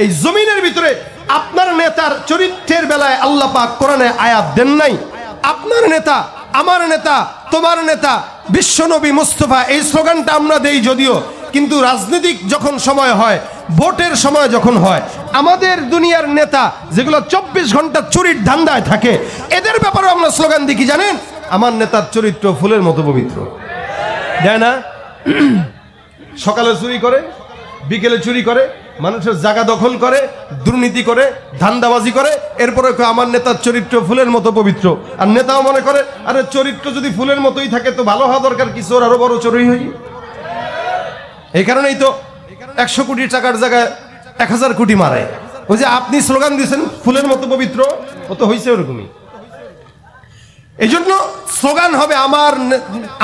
এই জমিনের ভিতরে আপনার নেতার চরিত্রের বেলায় আল্লাহ পাক কোরআনে আয়াত দেন নাই। আপনার নেতা, আমার নেতা, তোমার নেতা বিশ্বনবী মুস্তাফা, এই স্লোগানটা আমরা দেই যদিও, কিন্তু রাজনৈতিক যখন সময় হয়, ভোটের সময় যখন হয়, আমাদের দুনিয়ার নেতা যেগুলো 24 ঘন্টা চুরির ধান্দায় থাকে, এদের ব্যাপারে আমরা স্লোগান দিই কি জানেন? আমার নেতার চরিত্র ফুলের মতো পবিত্র। দেয় না? সকালে চুরি করে, বিকেলে চুরি করে, মানুষের জায়গা দখল করে, দুর্নীতি করে, ধান্দাবাজি করে, এরপরে আমার নেতার চরিত্র ফুলের মতো পবিত্র। আর নেতাও মনে করে আরে চরিত্র যদি ফুলের মতোই থাকে তো ভালো হওয়া দরকার, কি চোর আরো বড় চোরই হই। এই কারণেই তো 100 কোটি টাকার জায়গায় 1000 কোটি মারে। ওই যে আপনি স্লোগান দিয়েছেন ফুলের মতো পবিত্র, ও তো হয়েছে ওরকমই। এই জন্য স্লোগান হবে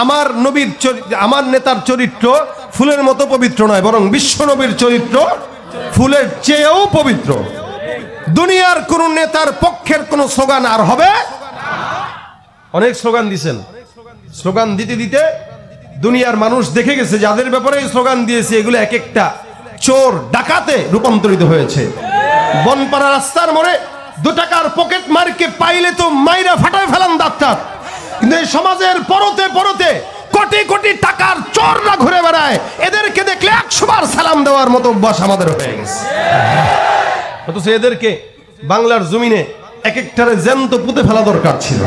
আমার নবীর আমার নেতার চরিত্র ফুলের মতো পবিত্র নয়, বরং বিশ্ব নবীর চরিত্র ফুলের চেয়েও পবিত্র। দুনিয়ার কোন নেতার পক্ষের কোন স্লোগান আর হবে। অনেক স্লোগান দিয়েছেন, স্লোগান দিতে দিতে দুনিয়ার মানুষ দেখে গেছে যাদের ব্যাপারে স্লোগান দিয়েছে এগুলো এক একটা চোর ডাকাতে রূপান্তরিত হয়েছে। বনপাড়া রাস্তার মোড়ে 2 টাকার পকেট মারকে পাইলে তো মাইরা ফাটায় ফেলান দাঁতটা, কিন্তু এই সমাজের পরতে পরতে কোটি কোটি টাকার চোররা ঘুরে বেড়ায়, এদেরকে দেখলে 100 বার সালাম দেওয়ার মতো অভ্যাস আমাদের হয়ে গেছে। অথচ এদেরকে বাংলার জমিনে এক একটারে জ্যান্ত পুঁতে ফেলা দরকার ছিল,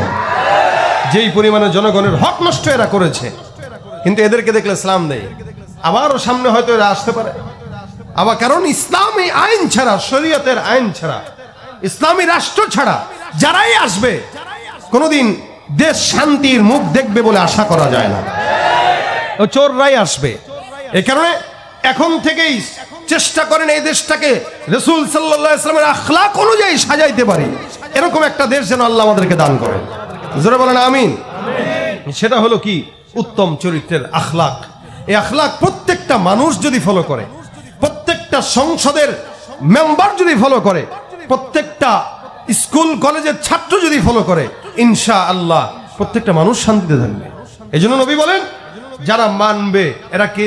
যেই পরিমাণে জনগণের হক নষ্ট এরা করেছে। কিন্তু এদেরকে দেখলে সালাম দেয়। আবারও সামনে হয়তো এরা আসতে পারে আবার, কারণ ইসলামী আইন ছাড়া, শরীয়তের আইন ছাড়া, ইসলামী রাষ্ট্র ছাড়া যারাই আসবে কোনোদিন দেশ শান্তির মুখ দেখবে বলে আশা করা যায় না। ও চোররাই আসবে। এই কারণে এখন থেকেই চেষ্টা করেন এই দেশটাকে রাসূল সাল্লাল্লাহু আলাইহি ওয়াসাল্লামের আখলাক অনুযায়ী সাজাইতে পারি, এরকম একটা দেশ যেন আল্লাহ আমাদেরকে দান করেন। জোরে বলেন আমিন। সেটা হলো কি? উত্তম চরিত্রের আখলাক। এই আখলাক প্রত্যেকটা মানুষ যদি ফলো করে, প্রত্যেকটা সংসদের মেম্বার যদি ফলো করে, প্রত্যেকটা স্কুল কলেজের ছাত্র যদি ফলো করে, ইনশাআল্লাহ প্রত্যেকটা মানুষ শান্তিতে থাকবে। এই জন্য নবী বলেন যারা মানবে এরা কে?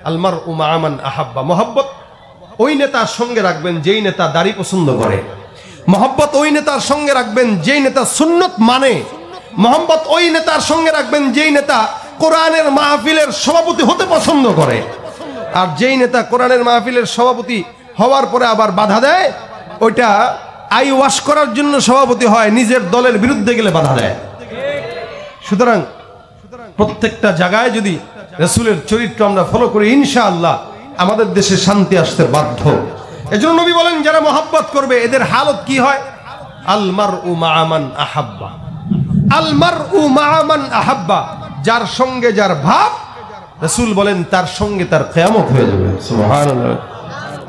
আলমার উমা আমান আহাব্বা। মহব্বত ওই নেতার সঙ্গে রাখবেন যেই নেতা দাড়ি পছন্দ করে। মহব্বত ওই নেতার সঙ্গে রাখবেন যেই নেতা সুন্নত মানে। মহব্বত ওই নেতার সঙ্গে রাখবেন যেই নেতা কোরআনের মাহফিলের সভাপতি হতে পছন্দ করে। আর যেই নেতা কোরআনের মাহফিলের সভাপতি হওয়ার পরে আবার বাধা দেয়, ওইটা আই ওয়াশ করার জন্য সভাপতি হয়, নিজের দলের বিরুদ্ধে গেলে বাধা দেয়। সুতরাং প্রত্যেকটা জায়গায় যদি রাসূলের চরিত্র আমরা ফলো করি, ইনশাআল্লাহ আমাদের দেশে শান্তি আসতে বাধ্য। এজন্য নবী বলেন যারা মহব্বত করবে এদের হালত কি হয়? আলমারউ মা'a মান আহাব্বা। আলমারউ মা'a মান আহাব্বা, যার সঙ্গে যার ভাব, রাসূল বলেন তার সঙ্গে তার কিয়ামত হয়ে যাবে। সুবহানাল্লাহ।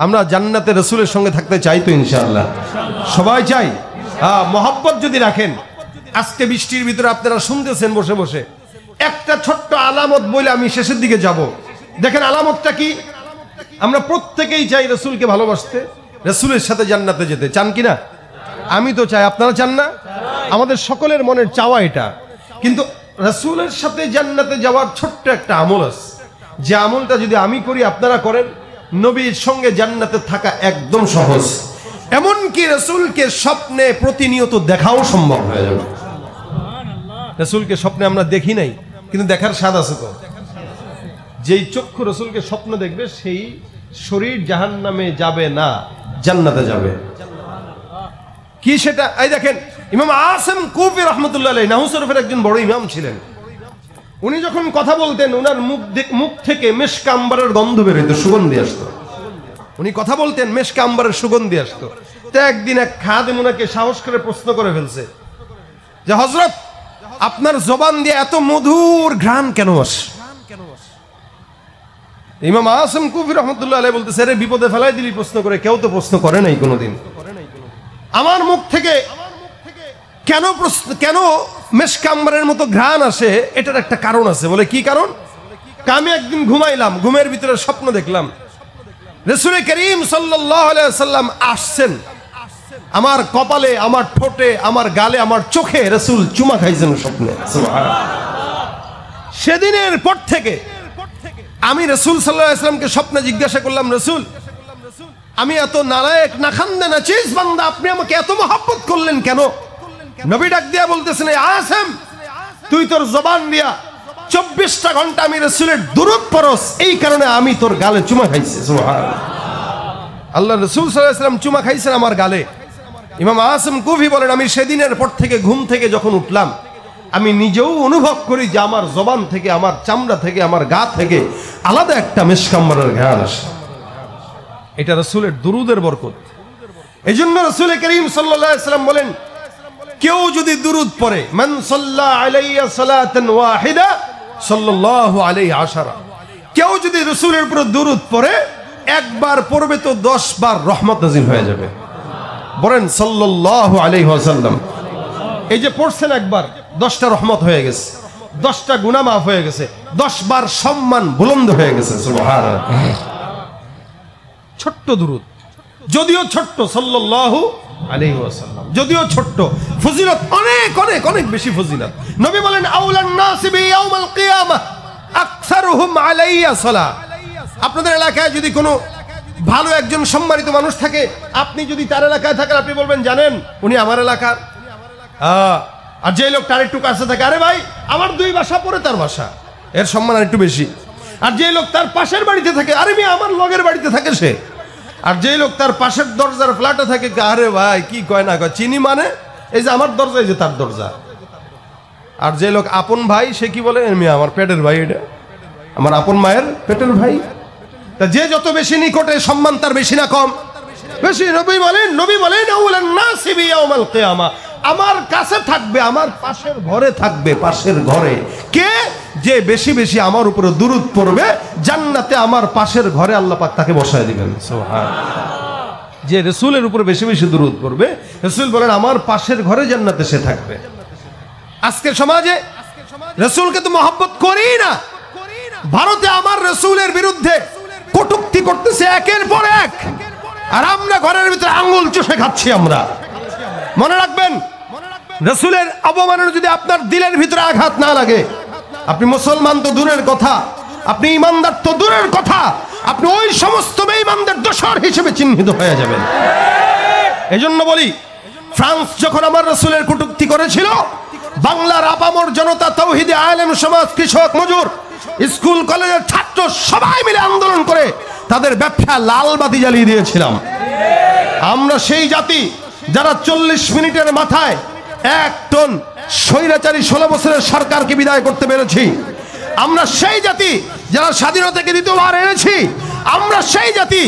আমরা জান্নাতে রাসূলের সঙ্গে থাকতে চাই তো ইনশাআল্লাহ, সবাই চাই। মহব্বত যদি রাখেন, আজকে বৃষ্টির ভিতরে আপনারা শুনতেছেন বসে বসে, একটা ছোট্ট আলামত বলে আমি শেষের দিকে যাব। দেখেন আলামতটা কি? আমরা প্রত্যেকেই চাই রাসূলকে ভালোবাসতে, রাসূলের সাথে জান্নাতে যেতে। চান কি না? আমি তো চাই, আপনারা চান না? আমাদের সকলের মনের চাওয়া এটা। কিন্তু রাসূলের সাথে জান্নাতে যাওয়ার ছোট্ট একটা আমল আছে, যে আমলটা যদি আমি করি আপনারা করেন, নবীর সঙ্গে জান্নাতে থাকা একদম সহজ। এমনকি রাসূলকে স্বপ্নে প্রতিনিয়ত দেখাও সম্ভব হয়ে যাবে। রাসূলকে স্বপ্নে আমরা দেখি নাই, কিন্তু দেখার স্বাদ আছে তো। যেই চক্ষু রাসূলকে স্বপ্ন দেখবে সেই শরীর জাহান্নামে যাবে না, জান্নাতে যাবে। কি সেটা? এই দেখেন ইমাম আসিম কুফি রাহমাতুল্লাহ আলাইহি নাহু শরীফের একজন বড় ইমাম ছিলেন। উনি যখন কথা বলতেন ওনার মুখ থেকে মেশকা আম্বারের গন্ধ বের হইতো, সুগন্ধি আসতো। উনি কথা বলতেন মেশকা আম্বারের সুগন্ধি আসতো। তো একদিন এক খাদেম উনাকে সাহস করে প্রশ্ন করে ফেলছে যে হযরত আপনার জবান দিয়ে এত মধুর ঘ্রাণ কেন আসে? ইমাম আসিম কুফি রাহমাতুল্লাহ আলাইহি বলতেছে, আরে বিপদে ফেলাই দিলি প্রশ্ন করে, কেউ তো প্রশ্ন করে নাই কোনোদিন। আমার মুখ থেকে কেন মেশকা আম্বারের মতো ঘ্রাণ আসে, এটার একটা কারণ আছে। বলে কি কারণ? আমি একদিন ঘুমাইলাম, ঘুমের ভিতরে স্বপ্ন দেখলাম রাসূল করিম সাল্লাল্লাহু আলাইহি ওয়াসাল্লাম আসছেন, আমার কপালে, আমার ঠোঁটে, আমার গালে, আমার চোখে রাসূল চুমা খাইছেন স্বপ্নে। সুবহানাল্লাহ। সেদিনের পর থেকে আমি রাসূল সাল্লাল্লাহু আলাইহি ওয়াসাল্লামকে স্বপ্নে জিজ্ঞাসা করলাম, রাসূল আমি এত নালায়েক না খান্দে না চিজ বান্দা, আপনি আমাকে এত মহব্বত করলেন কেন? নবী ডাক দিয়া বলতেছেন, আসেম তুই তোর জবান দিয়া 24টা ঘন্টা আমি রাসূলের দুরূদ পড়স, এই কারণে আমি তোর গালে চুমা খাইছি। সুবহানাল্লাহ। আল্লাহ রাসূল সাল্লাল্লাহু আলাইহি ওয়াসাল্লাম চুমা খাইছেন আমার গালে। ইমাম আসিম কুফি বলেন, আমি সেদিনের পর থেকে ঘুম থেকে যখন উঠলাম আমি নিজেও অনুভব করি যে আমার জবান থেকে, আমার চামড়া থেকে, আমার গা থেকে আলাদা একটা মিশকাম্বরের ঘ্রাণ আসে। এটা রাসূলের দুরূদের বরকত। এজন্য রাসূল করিম সাল্লাল্লাহু আলাইহি ওয়াসাল্লাম বলেন, কেউ যদি দুরূদ পড়ে, মান সাল্লা আলাইয়া সালাতান ওয়াহিদা সাল্লাল্লাহু আলাইহি আশারা, কেউ যদি রাসূলের উপর দুরূদ পড়ে একবার পড়বে তো 10 বার রহমত নাযিল হয়ে যাবে। বলেন সাল্লাল্লাহু আলাইহি ওয়াসাল্লাম। এই যে পড়ছেন একবার, 10টা রহমত হয়ে গেছে, 10টা গুনাহ মাফ হয়ে গেছে, 10 বার সম্মান বুলন্দ হয়ে গেছে। সুবহানাল্লাহ। ছোট্ট দুরূদ, যদিও ছোট্ট, সাল্লাল্লাহু আলাইহি ওয়াসাল্লাম, যদিও ছোট্ট, ফজিলত অনেক অনেক অনেক বেশি ফজিলত। নবী বলেন, আউলান নাস বি ইয়াউমাল কিয়ামাহ আকসারুহুম আলাইয়া সালাহ। আপনাদের এলাকায় যদি কোনো ভালো একজন সম্মানিত মানুষ থাকে, আপনি যদি তার এলাকায় থাকেন, আপনি বলবেন, জানেন উনি আমার এলাকার। আর যে লোক তার একটু কাছে থাকে, আরে ভাই আমার 2 বাসা পরে তার বাসা, এর সম্মান আর একটু বেশি। আর যে লোক তার পাশের বাড়িতে থাকে, আরে মেয়ে আমার লগের বাড়িতে থাকে সে। আর যে লোক তার পাশের দরজার ফ্ল্যাটে থাকে, আরে ভাই কি কয় না কয়, চিনি মানে এই যে আমার দরজা, এই যে তার দরজা। আর যে লোক আপন ভাই, সে কি বলে, মেয়ে আমার পেটের ভাই, এটা আমার আপন মায়ের পেটের ভাই। তা যে যত বেশি নিকটে, সম্মান তার বেশি না কম? বেশি। নবী বলেন আউলান নাস বি ইয়াউমাল কিয়ামাহ, আমার কাছে থাকবে, আমার পাশের ঘরে থাকবে, পাশের ঘরে কে? যে বেশি বেশি আমার উপরে দুরূদ পড়বে, জান্নাতে আমার পাশের ঘরে আল্লাহ পাক তাকে বসায় দিবেন। সুবহানাল্লাহ। যে রাসূলের উপরে বেশি বেশি দুরূদ পড়বে, রাসূল বলেন আমার পাশের ঘরে জান্নাতে সে থাকবে। আজকের সমাজে রাসূলকে তো মহব্বত করি না, ভারতে আমার রাসূলের বিরুদ্ধে কটূক্তি করতেছে একের পর এক, আর আমরা ঘরের ভিতরে আঙ্গুল চুষে খাচ্ছি। আমরা মনে রাখবেন, রাসূলের অবমাননা যদি আপনার দিলের ভিতরে আঘাত না লাগে, আপনি মুসলমান তো দূরের কথা, আপনি ইমানদার তো দূরের কথা, আপনি ওই সমস্ত বেঈমানদের দোসর হিসেবে চিহ্নিত হয়ে যাবেন। এজন্য বলি, ফ্রান্স যখন আমার রাসূলের কটূক্তি করেছিল, বাংলার আপামর জনতা, তাওহীদে আলেম সমাজ, কৃষক, মজুর, স্কুল কলেজের ছাত্র সবাই মিলে আন্দোলন করে তাদের ব্যবসা লাল বাতি জ্বালিয়ে দিয়েছিলাম। আমরা সেই জাতি যারা 40 মিনিটের মাথায় 1 টন স্বৈরাচারী 16 বছরের সরকারকে বিদায় করতে পেরেছি। আমরা সেই জাতি যারা স্বাধীনতাকে দ্বিতীয়বার এনেছি। আমরা সেই জাতি,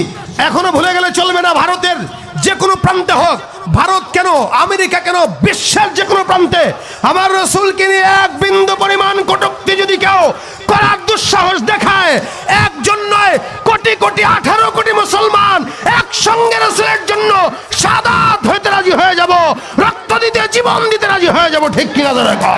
এখনো ভুলে গেলে চলবে না। ভারতের যে কোনো প্রান্তে হোক, ভারত কেন, আমেরিকা কেন, বিশ্বের যে কোনো প্রান্তে আমার রাসূলকে নিয়ে 1 বিন্দু পরিমাণ কটূক্তি যদি কেউ করার দুঃসাহস দেখায়, একজন নয়, কোটি কোটি 18 কোটি মুসলমান একসঙ্গে রাসূলের জন্য শাহাদাত হইতে রাজি হয়ে যাব, রক্ত দিতে, জীবন দিতে রাজি হয়ে যাব। ঠিক কিনা ধরে কও?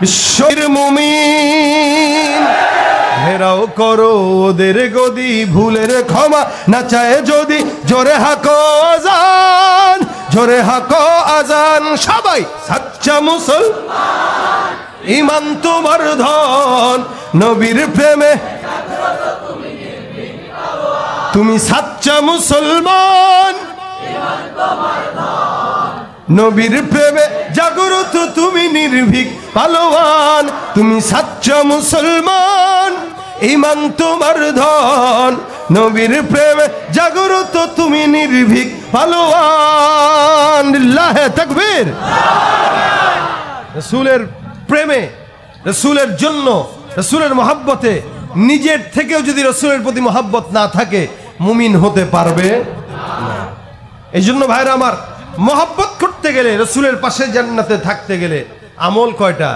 বিশ্বের মুমিন ঘেরাও করো ওদের গদি, ভুলের ক্ষমা না চায় যদি, জোরে হাকো আজান, জোরে হাকো আজান। সবাই সাচ্চা মুসলমান, ঈমান তোমার ধন, নবীর প্রেমে তুমি সাচ্চা মুসলমান, নবীর প্রেমে জাগ্রত তুমি নির্ভীক পালোয়ান, তুমি সাচ্চা মুসলমান, ঈমান তোমার ধন, নবীর প্রেমে জাগ্রত তুমি নির্ভীক পালোয়ান। লিল্লাহে তাকবীর। রাসূলের প্রেমে, রাসূলের জন্য, রাসূলের মহব্বতে নিজের থেকেও যদি রাসূলের প্রতি মহব্বত না থাকে, মুমিন হতে পারবে না। এই জন্য ভাইরা আমার, মহব্বত করতে গেলে, রাসূলের পাশে জান্নাতে থাকতে গেলে আমল কয়টা?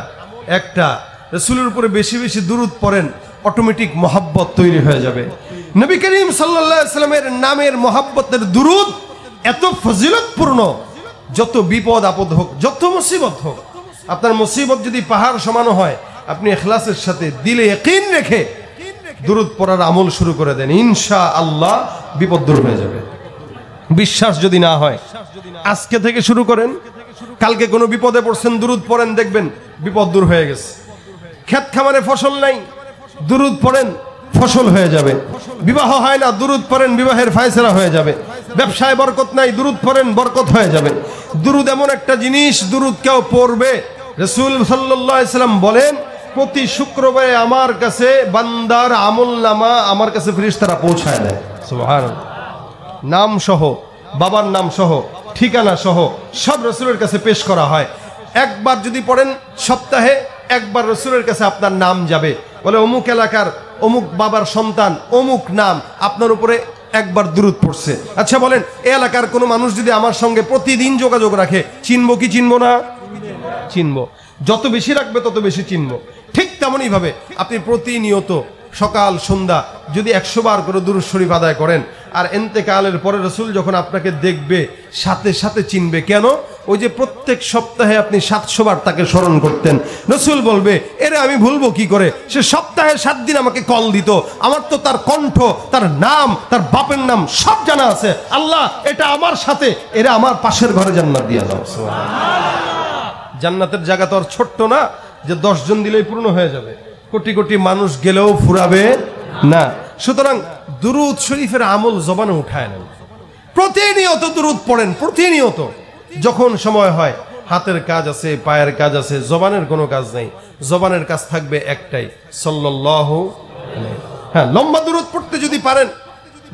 একটা, রাসূলের উপরে বেশি বেশি দুরূদ পড়েন, অটোমেটিক মহব্বত তৈরি হয়ে যাবে। নবী করিম সাল্লাল্লাহু আলাইহি ওয়াসাল্লামের নামের মহব্বতের দুরূদ এত ফজিলতপূর্ণ, যত বিপদ আপদ হোক, যত মুসিবত হোক, আপনার মুসিবত যদি পাহাড় সমানো হয়, আপনি ইখলাসের সাথে দিলে ইয়াকিন রেখে দুরূদ পড়ার আমল শুরু করে দেন, ইনশাআল্লাহ বিপদ দূর হয়ে যাবে। বিশ্বাস যদি না হয় আজকে থেকে শুরু করেন। কালকে কোনো বিপদে পড়ছেন, দুরুদ পড়েন, দেখবেন বিপদ দূর হয়ে গেছে। ক্ষেত খামারে ফসল নাই, দুরুদ পড়েন, ফসল হয়ে যাবে। বিবাহ হয় না, দুরুদ পড়েন, বিবাহের ফায়সালা হয়ে যাবে। ব্যবসায় বরকত নাই, দুরুদ পড়েন, বরকত হয়ে যাবে। দুরুদ এমন একটা জিনিস, দুরুদ কেউ পড়বে, রাসূল সাল্লাল্লাহু আলাইহি সাল্লাম বলেন প্রতি শুক্রবারে আমার কাছে বান্দার আমলনামা আমার কাছে ফেরেশতারা পৌঁছায় দেয়। সুবহানাল্লাহ। নাম সহ, বাবার নাম সহ, ঠিকানা সহ সব রাসূলের কাছে পেশ করা হয়। একবার যদি পড়েন, সপ্তাহে একবার রাসূলের কাছে আপনার নাম যাবে, বলে অমুক এলাকার অমুক বাবার সন্তান অমুক নাম আপনার উপরে একবার দুরূদ পড়ছে। আচ্ছা বলেন, এই এলাকার কোনো মানুষ যদি আমার সঙ্গে প্রতিদিন যোগাযোগ রাখে, চিনবো কি চিনবো না? চিনবো। যত বেশি রাখবে তত বেশি চিনবো। ঠিক তেমনই ভাবে আপনি প্রতিনিয়ত সকাল সন্ধ্যা যদি 100 বার করে দুরূদ শরীফ আদায় করেন, আর ইন্তেকালের পরে রাসূল যখন আপনাকে দেখবে সাথে সাথে চিনবে। কেন? ওই যে প্রত্যেক সপ্তাহে আপনি 700 বার তাকে স্মরণ করতেন, রাসূল বলবে এরে আমি ভুলবো কি করে, সে সপ্তাহে 7 দিন আমাকে কল দিত, আমার তো তার কণ্ঠ, তার নাম, তার বাপের নাম সব জানা আছে। আল্লাহ এটা আমার সাথে, এরা আমার পাশের ঘরে জান্নাত দিয়ে দাও। জান্নাতের জায়গা তো আর ছোট্ট না যে 10 জন দিলেই পূর্ণ হয়ে যাবে, কোটি কোটি মানুষ গেলেও ফুরাবে না। সুতরাং দুরূদ শরীফের আমল জবানে উঠায় নেন, প্রতিনিয়ত দুরূদ পড়েন, প্রতিনিয়ত। যখন সময় হয়, হাতের কাজ আছে, পায়ের কাজ আছে, জবানের কোনো কাজ নেই, জবানের কাজ থাকবে একটাই, সাল্লাল্লাহু আলাইহি। হ্যাঁ, লম্বা দুরূদ পড়তে যদি পারেন,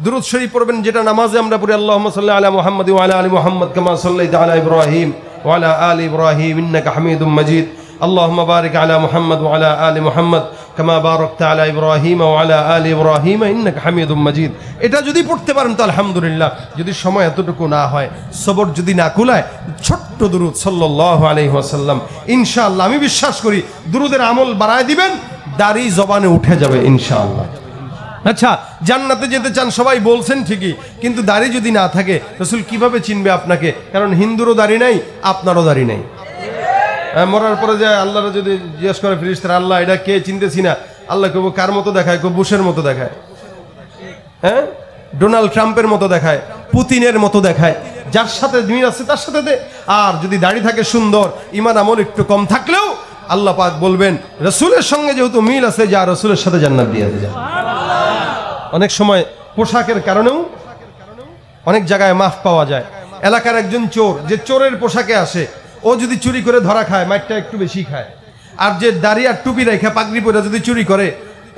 দুরূদ শরীফ পড়বেন যেটা নামাজে আমরা পড়ি, আল্লাহুম্মা সাল্লি আলা মুহাম্মাদ ওয়া আলা আলি মুহাম্মাদ কামা সাল্লাইতা আলা ইব্রাহিম ওয়া আলা আলি ইব্রাহিম ইন্নাকা হামিদুম মাজিদ। اللهم بارك على محمد وعلى آل محمد كما باركت على إبراهيم وعلى آل إبراهيم إنك حميد مجيد। এটা যদি পড়তে পারেন তো আলহামদুলিল্লাহ। যদি সময় এতটুকু না হয়, সবর যদি না কুলায়, ছোট্ট দুরূদ সাল্লাল্লাহু আলাইহি ওয়াসাল্লাম, ইনশাআল্লাহ আমি বিশ্বাস করি দুরূদের আমল বাড়ায় দিবেন, দাড়ি জবানে উঠে যাবে ইনশাআল্লাহ। আচ্ছা, জান্নাতে যেতে চান সবাই বলছেন ঠিকই, কিন্তু দাড়ি যদি না থাকে রাসূল কিভাবে চিনবে আপনাকে? কারণ হিন্দুরও দাড়ি নাই, আপনারও দাড়ি নাই। মরার পরে যে আল্লাহরা যদি জিজ্ঞেস করে ফেরেশতারা, আল্লাহ এটা কে, চিনতেছি না, আল্লাহ কব কার মতো দেখায়? কব বুশের মতো দেখায়, হ্যাঁ, ডোনাল্ড ট্রাম্পের মতো দেখায়, পুতিনের মতো দেখায়, যার সাথে মিল আছে তার সাথে দে। আর যদি দাড়ি থাকে সুন্দর, ঈমান আমল একটু কম থাকলেও আল্লাহ পাক বলবেন রাসূলের সঙ্গে যেহেতু মিল আছে, যা রাসূলের সাথে জান্নাত দিয়ে দেয়। অনেক সময় পোশাকের কারণেও অনেক জায়গায় মাফ পাওয়া যায়। এলাকার একজন চোর, যে চোরের পোশাকে আসে, ও যদি চুরি করে ধরা খায়, মাইরটা একটু বেশি খায়। আর যে দাড়ি আর টুপি রেখে পাগড়ি পরে যদি চুরি করে,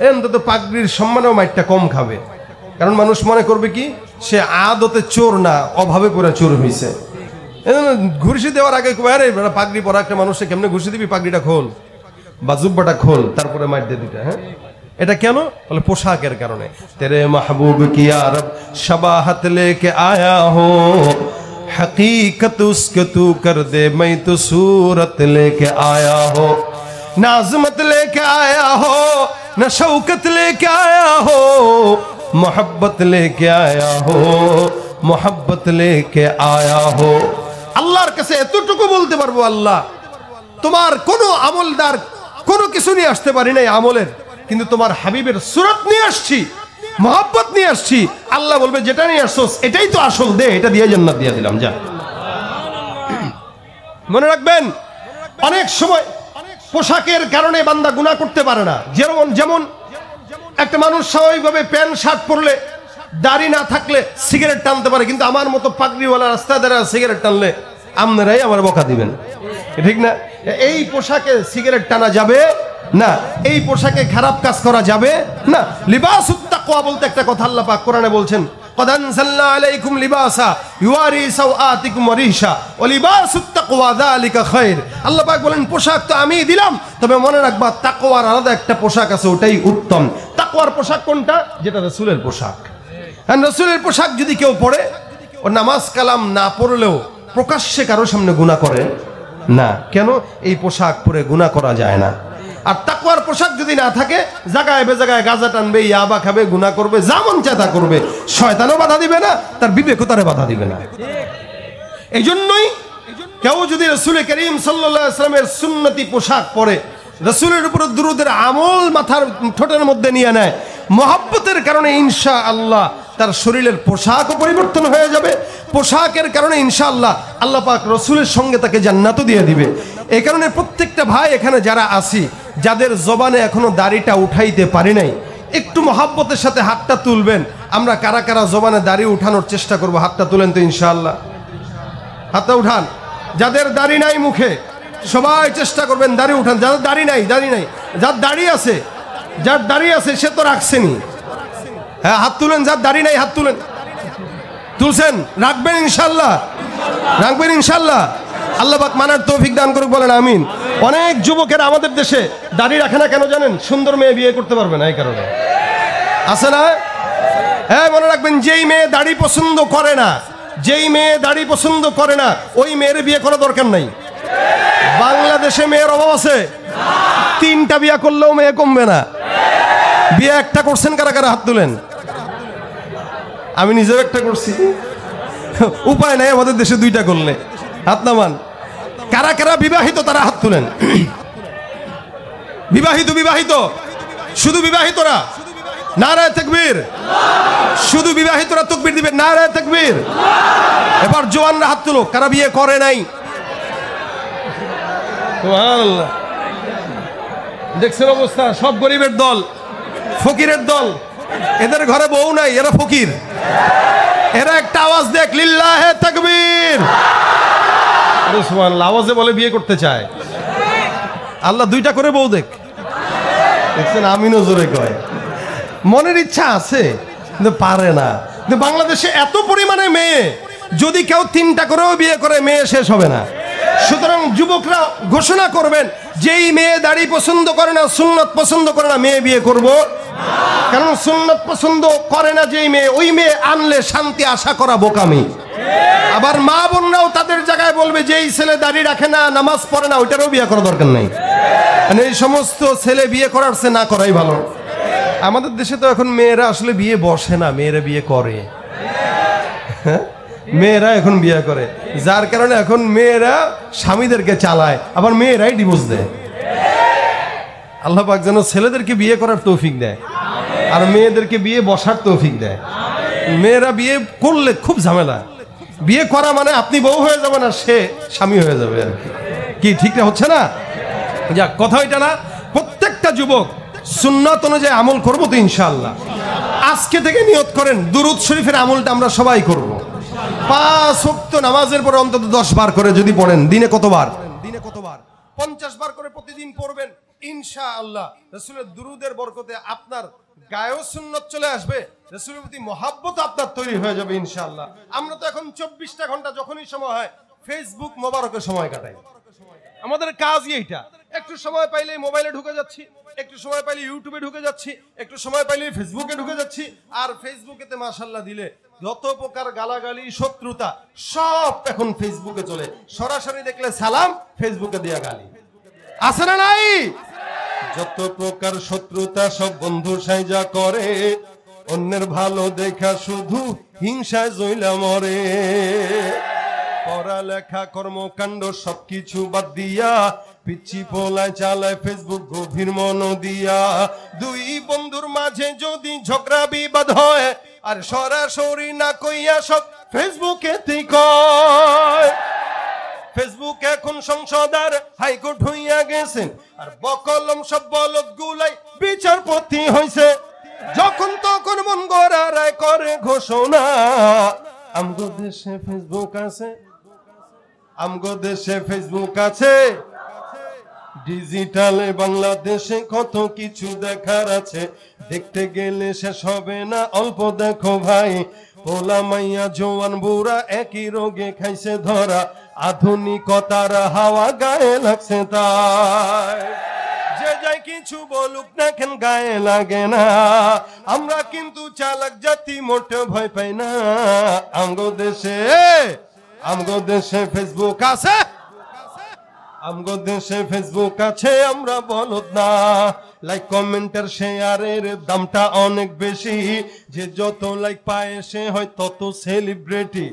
অন্তত পাগড়ির সম্মানেও মাইরটা কম খাবে। কারণ মানুষ মনে করবে কি, সে আদতে চোর না, অভাবে পরে চোর হয়েছে। ঘুষি দেওয়ার আগে আরে পাগড়ি পরা একটা মানুষকে কেমনে ঘুষি দিবি, পাগড়িটা খোল বা জুব্বাটা খোল, তারপরে মাইর দিয়ে দিটা। হ্যাঁ, এটা কেন? বলে পোশাকের কারণে। তেরে মাহবুব কি ইয়া রব শবাহত লেকে আয়া হো, हकीकत उसके तू कर दे, मैं तो सूरत लेके आया हो, न अज़मत लेके आया हो, न शौकत लेके आया हो, मोहब्बत लेके आया हो, मोहब्बत लेके आया हो। আল্লাহর কাছে এতটুকু বলতে পারবো, আল্লাহ তোমার কোনো আমলদার কোনো কিছু নিয়ে আসতে পারি নাই আমলের, কিন্তু তোমার হাবিবের সুরত নিয়ে আসছি, মোহাব্বত নিয়ে আসছি। আল্লাহ বলবে যেটা নিয়ে আসছোস এটাই তো আসল, দে, এটা দিয়ে জান্নাত দিয়ে দিলাম, যা। মনে রাখবেন, অনেক সময় পোশাকের কারণে বান্দা গুনাহ করতে পারে না। যেমন একটা মানুষ স্বাভাবিকভাবে প্যান্ট শার্ট পরলে, দাড়ি না থাকলে সিগারেট টানতে পারে, কিন্তু আমার মতো পাগড়িওয়ালা রাস্তায় দাঁড়া সিগারেট টানলে আপনারাই আমার বকা দিবেন, ঠিক না? এই পোশাকে সিগারেট টানা যাবে না, এই পোশাকে খারাপ কাজ করা যাবে না। লিবাসুত তাকওয়া বলতে একটা কথা আল্লাহ পাক কোরআনে বলছেন, قد أنزلنا عليكم لباسا يواري سوآتكم وريشا ولباس التقوى ذلك خير। আল্লাহ পাক বলেন পোশাক তো আমি দিলাম, তবে মনে রাখবা তাকওয়ার আলাদা একটা পোশাক আছে, ওটাই উত্তম। তাকওয়ার পোশাক কোনটা? যেটা রাসূলের পোশাক। আর রাসূলের পোশাক যদি কেউ পরে, ও নামাজ কালাম না পড়লেও প্রকাশ্যে কারো সামনে গুনাহ করে না। কেন? এই পোশাক পরে গুনাহ করা যায় না। আর তাকওয়ার পোশাক যদি না থাকে, জায়গায় বেজায়গায় গাঁজা টানবে, ইয়াবা খাবে, গুনাহ করবে, যা মন চায় তা করবে, শয়তানও বাধা দিবে না, তার বিবেকও তারে বাধা দিবে না। এই জন্যই কেউ যদি রাসূল করিম সাল্লাল্লাহু আলাইহি ওয়াসাল্লামের সুন্নতি পোশাক পরে, রাসূলের উপর দুরূদের আমল মাথার ঠোঁটের মধ্যে নিয়ে নেয়, মুহাব্বতের কারণে ইনশাআল্লাহ তার শরীরের পোশাকও পরিবর্তন হয়ে যাবে। পোশাকের কারণে ইনশাআল্লাহ আল্লাহ পাক রসুলের সঙ্গে তাকে জান্নাতও দিয়ে দিবে। এই কারণে প্রত্যেকটা ভাই এখানে যারা আছি, যাদের জবানে এখনো দাড়িটা উঠাইতে পারি নাই, একটু মহাব্বতের সাথে হাতটা তুলবেন। আমরা কারা কারা জবানে দাড়ি উঠানোর চেষ্টা করব, হাতটা তুলেন তো ইনশাআল্লাহ। হাতটা উঠান। যাদের দাড়ি নাই মুখে, সবাই চেষ্টা করবেন দাড়ি উঠান। যাদের দাড়ি নাই, দাড়ি নাই। যার দাড়ি আছে, যার দাড়ি আছে সে তো রাখছেনি। হ্যাঁ, হাত তুলেন। যার দাড়ি নাই হাত তুলেন। তুলছেন? রাখবেন ইনশাআল্লাহ, রাখবেন ইনশাআল্লাহ। আল্লাহ পাক মানার তৌফিক দান করুক, বলেন আমিন। অনেক যুবকেরা আমাদের দেশে দাড়ি রাখে না, কেন জানেন? সুন্দর মেয়ে বিয়ে করতে পারবে না, এই কারণে। আছে না? হ্যাঁ, মনে রাখবেন, যেই মেয়ে দাড়ি পছন্দ করে না, যেই মেয়ে দাড়ি পছন্দ করে না, ওই মেয়ের বিয়ে করা দরকার নাই। বাংলাদেশে মেয়ের অভাব আছে? 3টা বিয়ে করলেও মেয়ে কমবে না। বিয়ে একটা করছেন কারা কারা? হাত তুলেন। আমি নিজেও একটা করছি, উপায় নাই আমাদের দেশে 2টা করলে। হাত নামান। কারা কারা বিবাহিত তারা হাত তুলেন। বিবাহিত, বিবাহিত, শুধু বিবাহিতরা নারায়ে তাকবীর। শুধু বিবাহিতরা তাকবীর দিবেন, নারায়ে তাকবীর। এবার জওয়ানরা হাত তুলো, কারা বিয়ে করে নাই। সুবহানাল্লাহ। দেখছেন অবস্থা? সব গরিবের দল, ফকিরের দল। এদের ঘরে বউ নাই, এরা ফকির। এরা একটা আওয়াজ দেখ, লিল্লাহে তাকবীর। সুবহানাল্লাহ। আওয়াজে বলে বিয়ে করতে চায়। আল্লাহ 2টা করে বউ দেখ। দেখছেন? আমিনও জোরে কয়। মনের ইচ্ছা আছে কিন্তু পারে না। কিন্তু বাংলাদেশে এত পরিমাণে মেয়ে, যদি কেউ 3টা করেও বিয়ে করে, মেয়ে শেষ হবে না। সুতরাং যুবকরা ঘোষণা করবেন, যেই মেয়ে দাড়ি পছন্দ করে না, সুন্নত পছন্দ করে না, মেয়ে বিয়ে করব। কারণ সুন্নত পছন্দ করে না যেই মেয়ে, ওই মেয়ে আনলে শান্তি আশা করা বোকামি। আবার মা বোনরাও তাদের জায়গায় বলবে, যেই ছেলে দাড়ি রাখে না, নামাজ পড়ে না, ওইটারও বিয়ে করা দরকার নেই। মানে এই সমস্ত ছেলে বিয়ে করার চেয়ে না করাই ভালো। আমাদের দেশে তো এখন মেয়েরা আসলে বিয়ে বসে না, মেয়েরা বিয়ে করে। মেয়েরা এখন বিয়ে করে, যার কারণে এখন মেয়েরা স্বামীদেরকে চালায়, আবার মেয়েরাই ডিভোর্স দেয়। আল্লাহ পাক যেন ছেলেদেরকে বিয়ে করার তৌফিক দেয়, আর মেয়েদেরকে বিয়ে বসার তৌফিক দেয়। মেয়েরা বিয়ে করলে খুব ঝামেলা। বিয়ে করা মানে আপনি বউ হয়ে যাবেন আর সে স্বামী হয়ে যাবে আর কি। ঠিকটা হচ্ছে না? যাক, কথা ওইটা না। প্রত্যেকটা যুবক সুন্নাত অনুযায়ী আমল করবো তো ইনশাআল্লাহ। আজকে থেকে নিয়ত করেন, দুরূদ শরীফের আমলটা আমরা সবাই করব। 5 ওয়াক্ত নামাজের পরে অন্তত 10 বার করে যদি পড়েন, দিনে কতবার? 50 বার করে প্রতিদিন পড়বেন ইনশাআল্লাহ। রাসূলের দুরূদের বরকতে আপনার গায়েও সুন্নাত চলে আসবে, রাসূলের প্রতি মহব্বত আপনার তৈরি হয়ে যাবে ইনশাআল্লাহ। আমরা তো এখন 24টা ঘন্টা যখনই সময় হয় ফেসবুক মোবারকে সময় কাটাই। আমাদের কাজই এইটা। একটু সময় পাইলে মোবাইলে ঢুকে যাচ্ছি, একটু সময় পাইলে ইউটিউবে ঢুকে যাচ্ছি, একটু সময় পাইলে ফেসবুকে ঢুকে যাচ্ছি। আর ফেসবুকেতে মাশাআল্লাহ দিলে যত প্রকার গালাগালি, শত্রুতা সব এখন ফেসবুকে চলে। সরাসরি দেখলে সালাম, ফেসবুকে দেয়া গালি। আছে না নাই? যত প্রকার শত্রুতা সব বন্ধু সাইজা করে, অন্যের ভালো দেখা শুধু হিংসায় জইলা মরে। পড়ালেখা কর্মকাণ্ড সবকিছু বাদ দিয়া পিচ্ছি পোলায় চালায় ফেসবুক গভীর মন দিয়া। 2 বন্ধুর মাঝে যদি ঝগড়া বিবাদ হয়, আর সরাসরি না কইয়া সব ফেসবুকেতেই কয়। ফেসবুক এখন সংসদ আর হাইকোর্ট হইয়া গেছে, আর বকলম সব বলদ গুলাই বিচারপতি হইছে। যখন তখন মন গড়া রায় করে ঘোষণা। আমগো দেশে ফেসবুক আছে, আমগো দেশে ফেসবুক আছে। ডিজিটালে বাংলাদেশে কত কিছু দেখার আছে, দেখতে গেলে শেষ হবে না। অল্প দেখো ভাই, পোলা মাইয়া জোয়ান বুড়া একই রোগে খাইছে ধরা। আধুনিকতার হাওয়া গায়ে লাগছে তাই, যে যাই কিছু বলুক না কেন গায়ে লাগে না। আমরা কিন্তু চালাক জাতি, মোটে ভয় পাই না। আমগো দেশে ফেসবুক আছে, আমগো দেশে ফেসবুক আছে। আমরা বলদ না। লাইক কমেন্টের শেয়ারের দামটা অনেক বেশি, যে যত লাইক পায় সে হয় তত সেলিব্রিটি।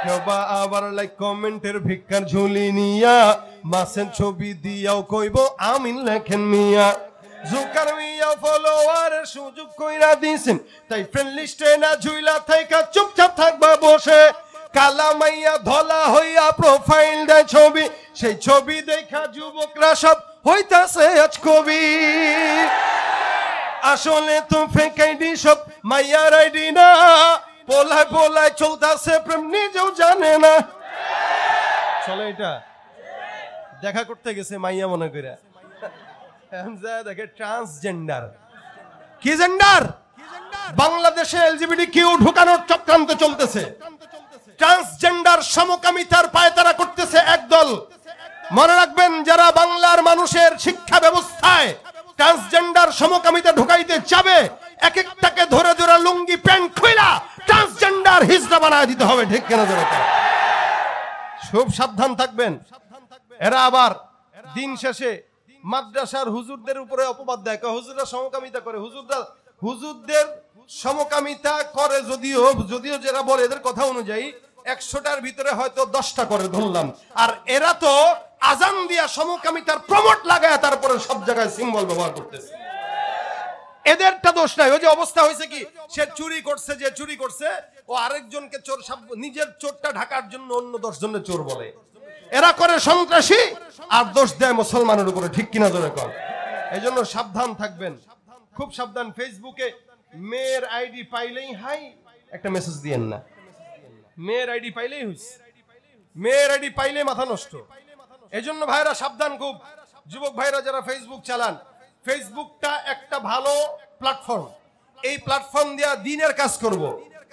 কেউবা আবার লাইক কমেন্টের ভিক্ষার ঝুলি নিয়া মাছের ছবি দিয়াও কইব আমিন লেখেন মিয়া। জুকার মিয়া ফলোয়ারের সুযোগ কইরা দিছেন, তাই ফ্রেন্ড লিস্টে না ঝুইলা থাইকা চুপচাপ থাকবা বসে। কালা মাইয়া ধলা হইয়া প্রোফাইল দেয় ছবি, সেই ছবি দেখা যুবকরা সব হইতাছে আজ কবি। আসলে তো ফেক আইডি সব মাইয়ার আইডি না, পোলায় পোলায় চলতাছে প্রেম নিজেও জানে না। চলে এটা দেখা করতে গেছে মাইয়া মনে করে, দেখে ট্রান্সজেন্ডার। কি জেন্ডার? বাংলাদেশে এলজিবিটি কিউ ঢুকানোর চক্রান্ত চলতেছে। ট্রান্সজেন্ডার সমকামিতার পায়তারা করতেছে একদল। মনে রাখবেন, যারা বাংলার মানুষের শিক্ষা ব্যবস্থায় ট্রান্সজেন্ডার সমকামিতা ঢুকাইতে যাবে, এক একটাকে ধরে ধরে লুঙ্গি প্যান্ট খুইলা ট্রান্সজেন্ডার হিজড়া বানায় দিতে হবে। ঠিক কেন ধরে? খুব সাবধান থাকবেন। এরা আবার দিন শেষে মাদ্রাসার হুজুরদের উপরে অপবাদ দেয়, হুজুররা সমকামিতা করে। হুজুরদের সমকামিতা করে যদিও যারা বলে এদের কথা অনুযায়ী 100টার ভিতরে হয়তো 10টা করে ধরলাম। আর এরা তো আজান দিয়া সমকামিতার প্রমোট লাগায় তারপরে সব জায়গায় সিম্বল ব্যবহার করতেছে। এদেরটা দোষ নাই। ওই যে অবস্থা হয়েছে কি, সে চুরি করছে, যে চুরি করছে ও আরেকজনকে চোর, নিজের চোরটা ঢাকার জন্য অন্য 10 জনের চোর বলে। এরা করে সন্ত্রাসী আর দোষ দেয় মুসলমানের উপরে। ঠিক কিনা জোরে কর? এই জন্য সাবধান থাকবেন, খুব সাবধান। ফেসবুকে মেয়ের আইডি পাইলেই হাই একটা মেসেজ দিয়েন না। মেয়ের আইডি পাইলেই হইছে, মেয়ের আইডি পাইলেই মাথা নষ্ট। এই জন্য ভাইরা সাবধান খুব। যুবক ভাইরা যারা ফেসবুক চালান, ফেসবুকটা একটা ভালো প্ল্যাটফর্ম। এই প্ল্যাটফর্ম দিয়ে দিনের কাজ করব,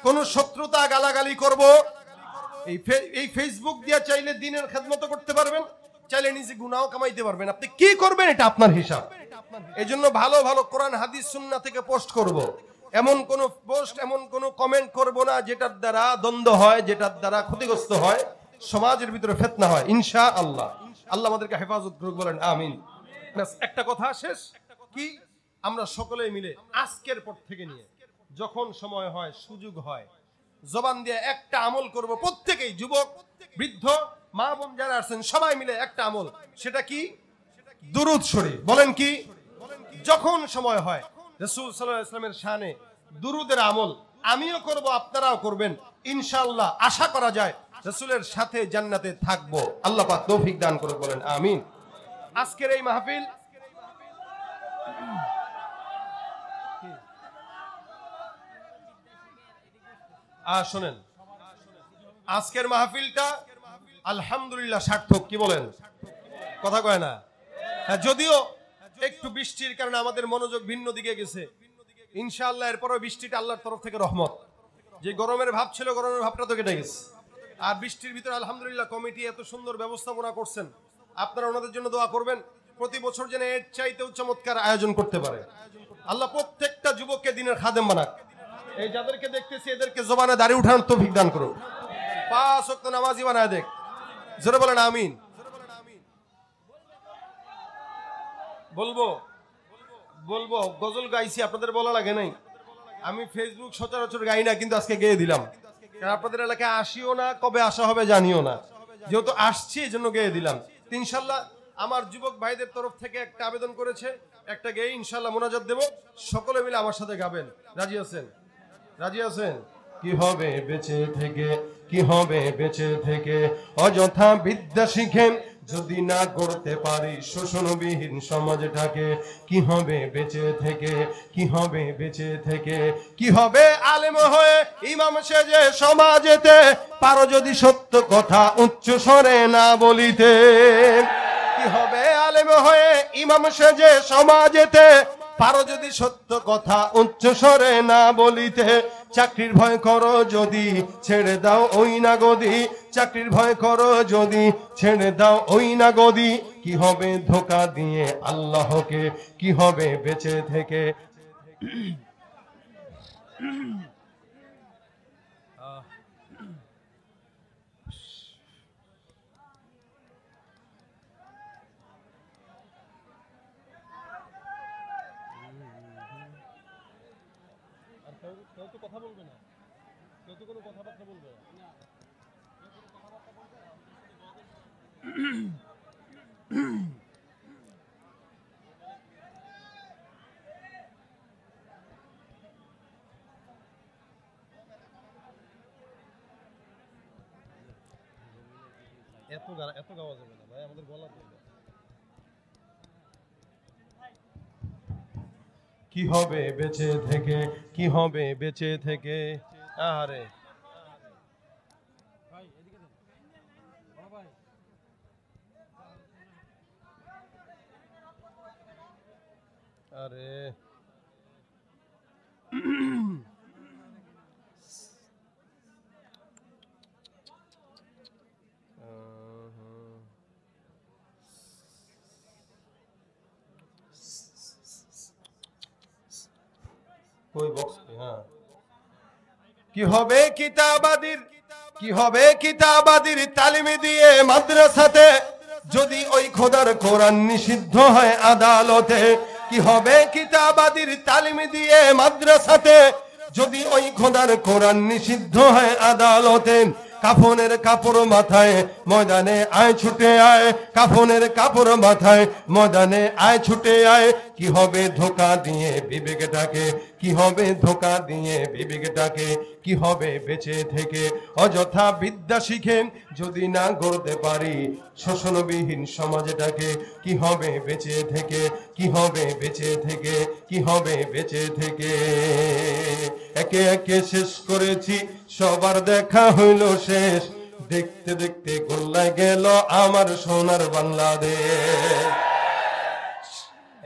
কোন শত্রুতা গালাগালি করব। এই ফেসবুক দিয়ে চাইলে দিনের খেদমত করতে পারবেন, চাইলে নিজে গুনাহ কামাইতে পারবেন। আপনি কি করবেন এটা আপনার হিসাব। এই জন্য ভালো ভালো কোরআন হাদিস সুন্নাহ থেকে পোস্ট করব। এমন কোন পোস্ট, এমন কোন কমেন্ট করব না যেটার দ্বারা দ্বন্দ্ব হয়, যেটার দ্বারা ক্ষতিগ্রস্ত হয়, সমাজের ভিতরে ফিতনা হয়। ইনশাআল্লাহ আল্লাহ আমাদেরকে হেফাজত করুক, বলেন আমিন। একটা কথা শেষ কি, আমরা সকলেই মিলে আজকের পর থেকে নিয়ে যখন সময় হয়, সুযোগ হয়, জবান দিয়ে একটা আমল করব প্রত্যেকেই, যুবক বৃদ্ধ মা বোন যারা আছেন সবাই মিলে একটা আমল। সেটা কি? দুরূদ শরীফ। বলেন কি? যখন সময় হয় রাসূল সাল্লাল্লাহু আলাইহি ওয়াসাল্লামের শানে দুরূদের আমল আমিও করব, আপনারাও করবেন। ইনশাআল্লাহ আশা করা যায় রাসূলের সাথে জান্নাতে থাকবো। আল্লাহ পাক তৌফিক দান করুন, বলেন আমিন। আজকের এই মাহফিল শোনেন, আজকের মাহফিলটা আলহামদুলিল্লাহ সার্থক। কি বলেন? কথা কয় না? যদিও একটু বৃষ্টির কারণে আমাদের মনোযোগ ভিন্ন দিকে গেছে। ইনশাআল্লাহ এরপরও বৃষ্টিটা আল্লাহর তরফ থেকে রহমত। যে গরমের ভাব ছিল, গরমের ভাবটা তো কেটে গেছে। আর বৃষ্টির ভিতরে আলহামদুলিল্লাহ কমিটি এত সুন্দর ব্যবস্থাপনা করছেন। আপনারা ওনাদের জন্য দোয়া করবেন, প্রতি বছর যেন এর চাইতেও চমৎকার আয়োজন করতে পারে। আল্লাহ প্রত্যেকটা যুবককে দিনের খাদেম বানাক। এই যাদেরকে দেখতেছি এদেরকে জবানে দাঁড়িয়ে উঠানোর তৌফিক দান করুন। 5 ওয়াক্ত নামাজি বানায় দেখ। জোরে বলেন আমিন। বলবো গজল গাইছি, আপনাদের বলা লাগে নাই। আমি ফেসবুক সচরাচর গাই না, কিন্তু আজকে গেয়ে দিলাম। কারণ আপনাদের এলাকায় আসিও না, কবে আসা হবে জানিও না। যেহেতু আসছি এই জন্য গেয়ে দিলাম। ইনশাল্লাহ আমার যুবক ভাইদের তরফ থেকে একটা আবেদন করেছে, একটা গেয়ে ইনশাল্লাহ মোনাজাত দেব। সকলে মিলে আমার সাথে গাবেন। রাজি আছেন? রাজি আছেন? কি হবে বেঁচে থেকে, কি হবে বেঁচে থেকে, অযথা বিদ্যা শিখে যদি না করতে পারি শোষণবিহীন সমাজটাকে। কি হবে বেঁচে থেকে, কি হবে বেঁচে থেকে, কি হবে আলেম হয়ে ইমাম সেজে সমাজেতে, পারো যদি সত্য কথা উচ্চ স্বরে না বলিতে। কি হবে আলেম হয়ে ইমাম সেজে সমাজেতে, পারো যদি সত্য কথা উচ্চ স্বরে না বলিতে। চাকরির ভয় করো যদি ছেড়ে দাও ওই না গদি, চাকরির ভয় করো যদি ছেড়ে দাও ওই না গদি। কি হবে ধোঁকা দিয়ে আল্লাহকে, কি হবে বেঁচে থেকে। কেউ তো কথা বলবে না, কেউ তো কোনো কথাবার্তা বলবে না। এত গাওয়া যাবে না ভাই, আমাদের গলা কি হবে বেঁচে থেকে, কি হবে বেঁচে থেকে। আরে আরে कोई बॉक्स हाँ কি হবে কিতাবাদির, কি হবে কিতাবাদির তালিম দিয়ে মাদ্রাসাতে, যদি ওই খোদার কোরআন নিষিদ্ধ হয় আদালতে। কি হবে কিতাবাদির তালিম দিয়ে মাদ্রাসাতে, যদি ওই খোদার কোরআন নিষিদ্ধ হয় আদালতে। কাফনের কাপড় মাথায় ময়দানে আয় ছুটে আয়, কাফনের কাপড় মাথায় ময়দানে আয় ছুটে আয়। কি হবে ধোকা দিয়ে বিবেকটাকে, কি হবে ধোকা দিয়ে বিবেকটাকে। কি হবে বেঁচে থেকে অযথা বিদ্যা শিখে, যদি না গড়তে পারি শোষণবিহীন সমাজটাকে। কি হবে বেঁচে থেকে, কি হবে বেঁচে থেকে, কি হবে বেঁচে থেকে। একে একে শেষ করেছি সবার দেখা হইল শেষ, দেখতে দেখতে গোল্লায় গেল আমার সোনার বাংলাদেশ।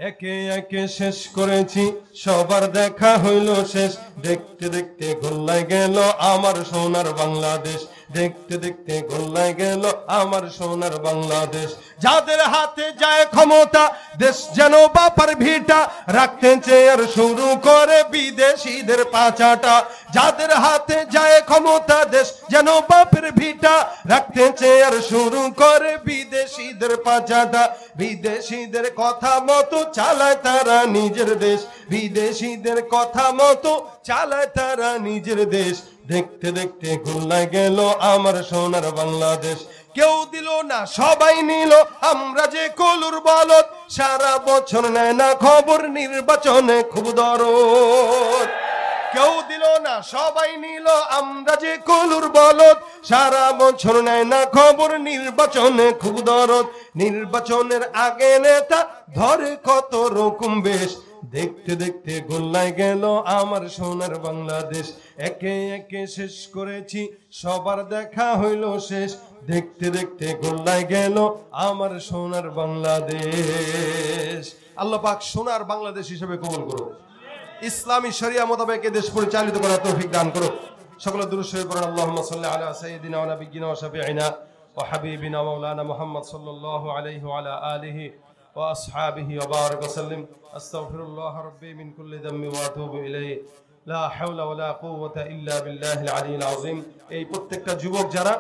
একে একে শেষ করেছি সবার দেখা হইল শেষ, দেখতে দেখতে গোল্লায় গেল আমার সোনার বাংলাদেশ। দেখতে দেখতে গোল্লায় গেল আমার সোনার বাংলাদেশ। যাদের হাতে যায় ক্ষমতা দেশ যেন বাপার ভিটা, রাখতে চেয়ার শুরু করে বিদেশিদের পাচাটা। যাদের হাতে যায় ক্ষমতা দেশ যেন বাপের ভিটা, রাখতে চেয়ার শুরু করে বিদেশিদের পাচাটা। বিদেশিদের কথা মতো চালায় তারা নিজের দেশ, বিদেশিদের কথা মতো চালায় তারা নিজের দেশ। দেখতে দেখতে গোল্লায় গেল আমার সোনার বাংলাদেশ। কেউ দিল না সবাই নিল, আমরা যে কলুর বলদ, সারা বছর নেয় না খবর নির্বাচনে খুব দরদ। কেউ দিল না সবাই নিল, আমরা যে কলুর বলদ, সারা বছর নেয় না খবর নির্বাচনে খুব দরদ। নির্বাচনের আগে নেতা ধরে কত রকম বেশ, দেখতে দেখতে গোল্লায় গেল আমার সোনার বাংলাদেশ। একে একে শেষ করেছি সবার দেখা হইল শেষ, দেখতে দেখতে গোল্লায় গেল আমার সোনার বাংলাদেশ। আল্লাহ পাক সোনার বাংলাদেশ হিসেবে কবুল করো, ইসলামী শরিয়া মোতাবেক দেশ পরিচালিত করার তৌফিক দান করো। সকলে দুরূদ শরীফ পড়ুন। আল্লাহুম্মা সাল্লি আলা সাইয়্যিদিনা ওয়া নাবিয়্যিনা ওয়া শাফিঈনা ওয়া হাবিবিনা মাওলানা মুহাম্মদ সাল্লাল্লাহু আলাইহি ওয়া আলা আলিহি ওয়া আসহাবিহি ওয়া বারাক ওয়া সাল্লিম। আস্তাগফিরুল্লাহ রাব্বি মিন কুল্লি যামবি ওয়া আতুবু ইলাইহি, লা হাওলা ওয়া লা কুওয়াতা ইল্লা বিল্লাহিল আলিয়্যিল আযীম। এই প্রত্যেকটা যুবক যারা,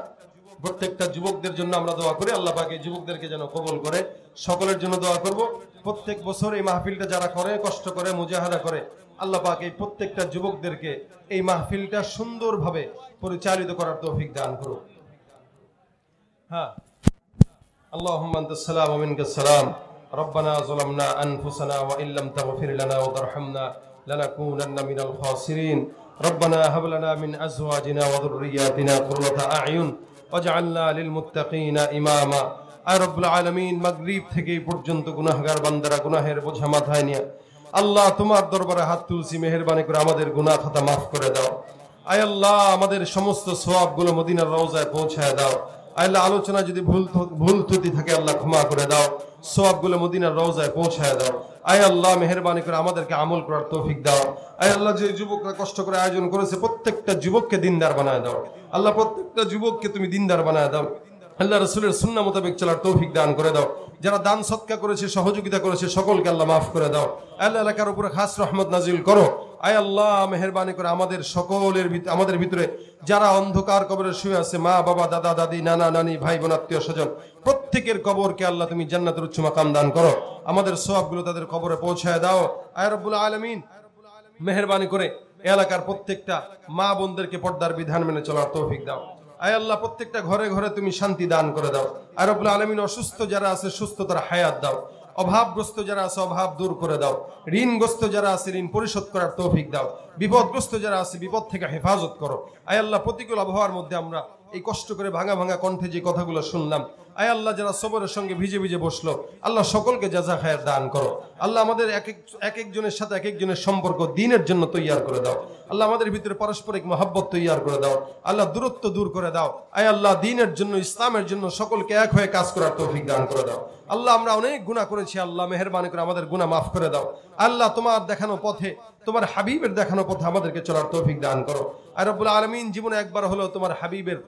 প্রত্যেকটা যুবকদের জন্য আমরা দোয়া করি আল্লাহ পাক এই যুবকদেরকে যেন কবুল করে। সকলের জন্য দোয়া করব। প্রত্যেক বছর এই মাহফিলটা যারা করে, কষ্ট করে, মুজাহাদা করে, আল্লাহ পাক এই প্রত্যেকটা যুবকদেরকে এই মাহফিলটা সুন্দরভাবে পরিচালিত করার তৌফিক দান করুন। হ্যাঁ, আল্লাহুম্মা আনতাস সালাম ওয়া মিনকাস সালাম। রব্বানা যালামনা আনফুসানা ওয়া ইল্লাম তাগফির লানা ওয়া তারহামনা লানাকুনান্না মিনাল খাসিরিন। রব্বানা হাব লানা মিন আজওয়াজিনা ওয়া যুররিয়াতিনা কুররাতা আ'য়ুন ওয়াজআলনা লিল মুত্তাকিনা ইমামা। আয় রব্বুল আলামিন, মাগরিব থেকে এই পর্যন্ত গুনাহগার বান্দারা গুনাহের বোঝা মাথায় নিয়ে আল্লাহ তোমার দরবারে হাত তুলছি, মেহেরবানি করে আমাদের গুনাহ খাতা মাফ করে দাও। আয় আল্লাহ, আমাদের সমস্ত সওয়াবগুলো মদিনার রওজায় পৌঁছায় দাও। আয় আল্লাহ, আলোচনা যদি ভুল ত্রুটি থাকে আল্লাহ ক্ষমা করে দাও, সওয়াবগুলো মদিনার রওজায় পৌঁছায় দাও। আয় আল্লাহ, মেহেরবানি করে আমাদেরকে আমল করার তৌফিক দাও। আয় আল্লাহ, যে যুবকরা কষ্ট করে আয়োজন করেছে প্রত্যেকটা যুবককে দিনদার বানায় দাও। আল্লাহ, প্রত্যেকটা যুবককে তুমি দিনদার বানায় দাও। আল্লাহ রাসূলের সুন্নাহ মোতাবেক চলার তৌফিক দান করে দাও। যারা দান সদকা করেছে, সহযোগিতা করেছে, সকলকে আল্লাহ মাফ করে দাও। আল্লাহ, এলাকার উপরে খাস রহমত নাজিল করো। আয় আল্লাহ, মেহেরবানি করে আমাদের সকলের আমাদের ভিতরে যারা অন্ধকার কবরে শুয়ে আছে, মা বাবা, দাদা দাদি, নানা নানি, ভাই বোন, আত্মীয় স্বজন, প্রত্যেকের কবরকে আল্লাহ তুমি জান্নাতের উচ্চ মাকাম দান করো। আমাদের সওয়াবগুলো তাদের কবরে পৌঁছায় দাও। আয় রব্বুল আলামিন, মেহেরবানি করে এলাকার প্রত্যেকটা মা বোনদেরকে পর্দার বিধান মেনে চলার তৌফিক দাও। আয় আল্লাহ, প্রত্যেকটা ঘরে ঘরে তুমি শান্তি দান করে দাও। আয় রব্বুল আলামিন, অসুস্থ যারা আছে সুস্থতার হায়াত দাও। অভাবগ্রস্ত যারা আছে অভাব দূর করে দাও। ঋণগ্রস্ত যারা আছে ঋণ পরিশোধ করার তৌফিক দাও। বিপদগ্রস্ত যারা আছে বিপদ থেকে হেফাজত করো। আয় আল্লাহ, প্রতিকূল আবহাওয়ার মধ্যে আমরা এই কষ্ট করে ভাঙা ভাঙা কণ্ঠে যে কথাগুলো শুনলাম, আয় আল্লাহ যারা সবরের সঙ্গে ভিজে ভিজে বসলো, আল্লাহ সকলকে জাযা খায়ের দান করো। আল্লাহ আমাদের এক একজনের সাথে এক একজনের সম্পর্ক দ্বীনের জন্য তৈয়ার করে দাও। আল্লাহ আমাদের ভিতরে পারস্পরিক মহব্বত তৈয়ার করে দাও। আল্লাহ দূরত্ব দূর করে দাও। আয় আল্লাহ দ্বীনের জন্য, ইসলামের জন্য সকলকে এক হয়ে কাজ করার তৌফিক দান করে দাও। আল্লাহ আমরা অনেক গুনাহ করেছি, আল্লাহ মেহেরবানি করে আমাদের গুনাহ মাফ করে দাও। আল্লাহ তোমার দেখানো পথে, তোমার হাবিবের দেখানো পথে আমাদেরকে চলার তৌফিক দান করো। আর রব্বুল আলামিন জীবনে একবার হলেও তোমার হাবিবের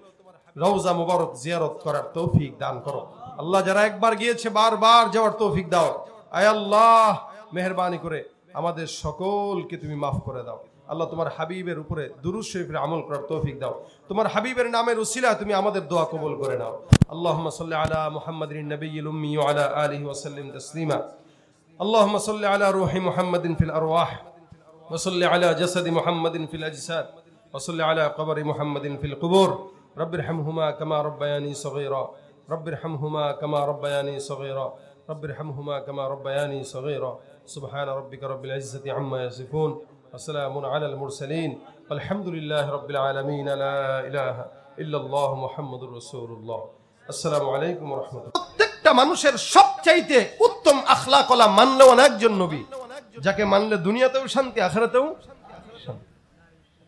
রওজা মুবারক জিয়ারত করার তৌফিক দান করো। আল্লাহ যারা একবার গিয়েছে বারবার যাওয়ার তৌফিক দাও। আয় আল্লাহ মেহেরবানি করে আমাদের সকলকে তুমি মাফ করে দাও। আল্লাহ তোমার হাবিবের উপরে দুরূদ শরীফের আমল করার তৌফিক দাও। তোমার হাবিবের নামের উসিলায় তুমি আমাদের দোয়া কবুল করে নাও। আল্লাহুম্মা সাল্লি আলা মুহাম্মাদিন নবিয়্যিল উম্মি ওয়া আলা আলিহি ওয়া সাল্লিম তাসলিমা। আল্লাহুম্মা সাল্লি আলা রূহি মুহাম্মাদিন ফিল আরওয়াহ ওয়া সাল্লি আলা জাসাদি মুহাম্মাদিন ফিল আজসাদ ওয়া সাল্লি আলা কবরি মুহাম্মাদিন ফিল কুবুর। রব্বিরহামহুমা কামা রাব্বায়ানি সগীরা রব্বিরহামহুমা কামা রাব্বায়ানি সগীরা রব্বিরহামহুমা কামা রাব্বায়ানি সগীরা। সুবহানা রাব্বিকা রাব্বিল ইজ্জাতি আম্মা ইয়াসিফুন ওয়া সালামুন আলাল মুরসালিন আলহামদুলিল্লাহি রাব্বিল আলামিন। লা ইলাহা ইল্লাল্লাহু মুহাম্মাদুর রাসূলুল্লাহ। আসসালামু আলাইকুম ওয়া রাহমাতুল্লাহ। প্রত্যেকটা মানুষের সবচাইতে উত্তম আখলাক ওয়ালা মানলে একজন নবী, যাকে মানলে দুনিয়াতেও শান্তি, আখিরাতেও শান্তি।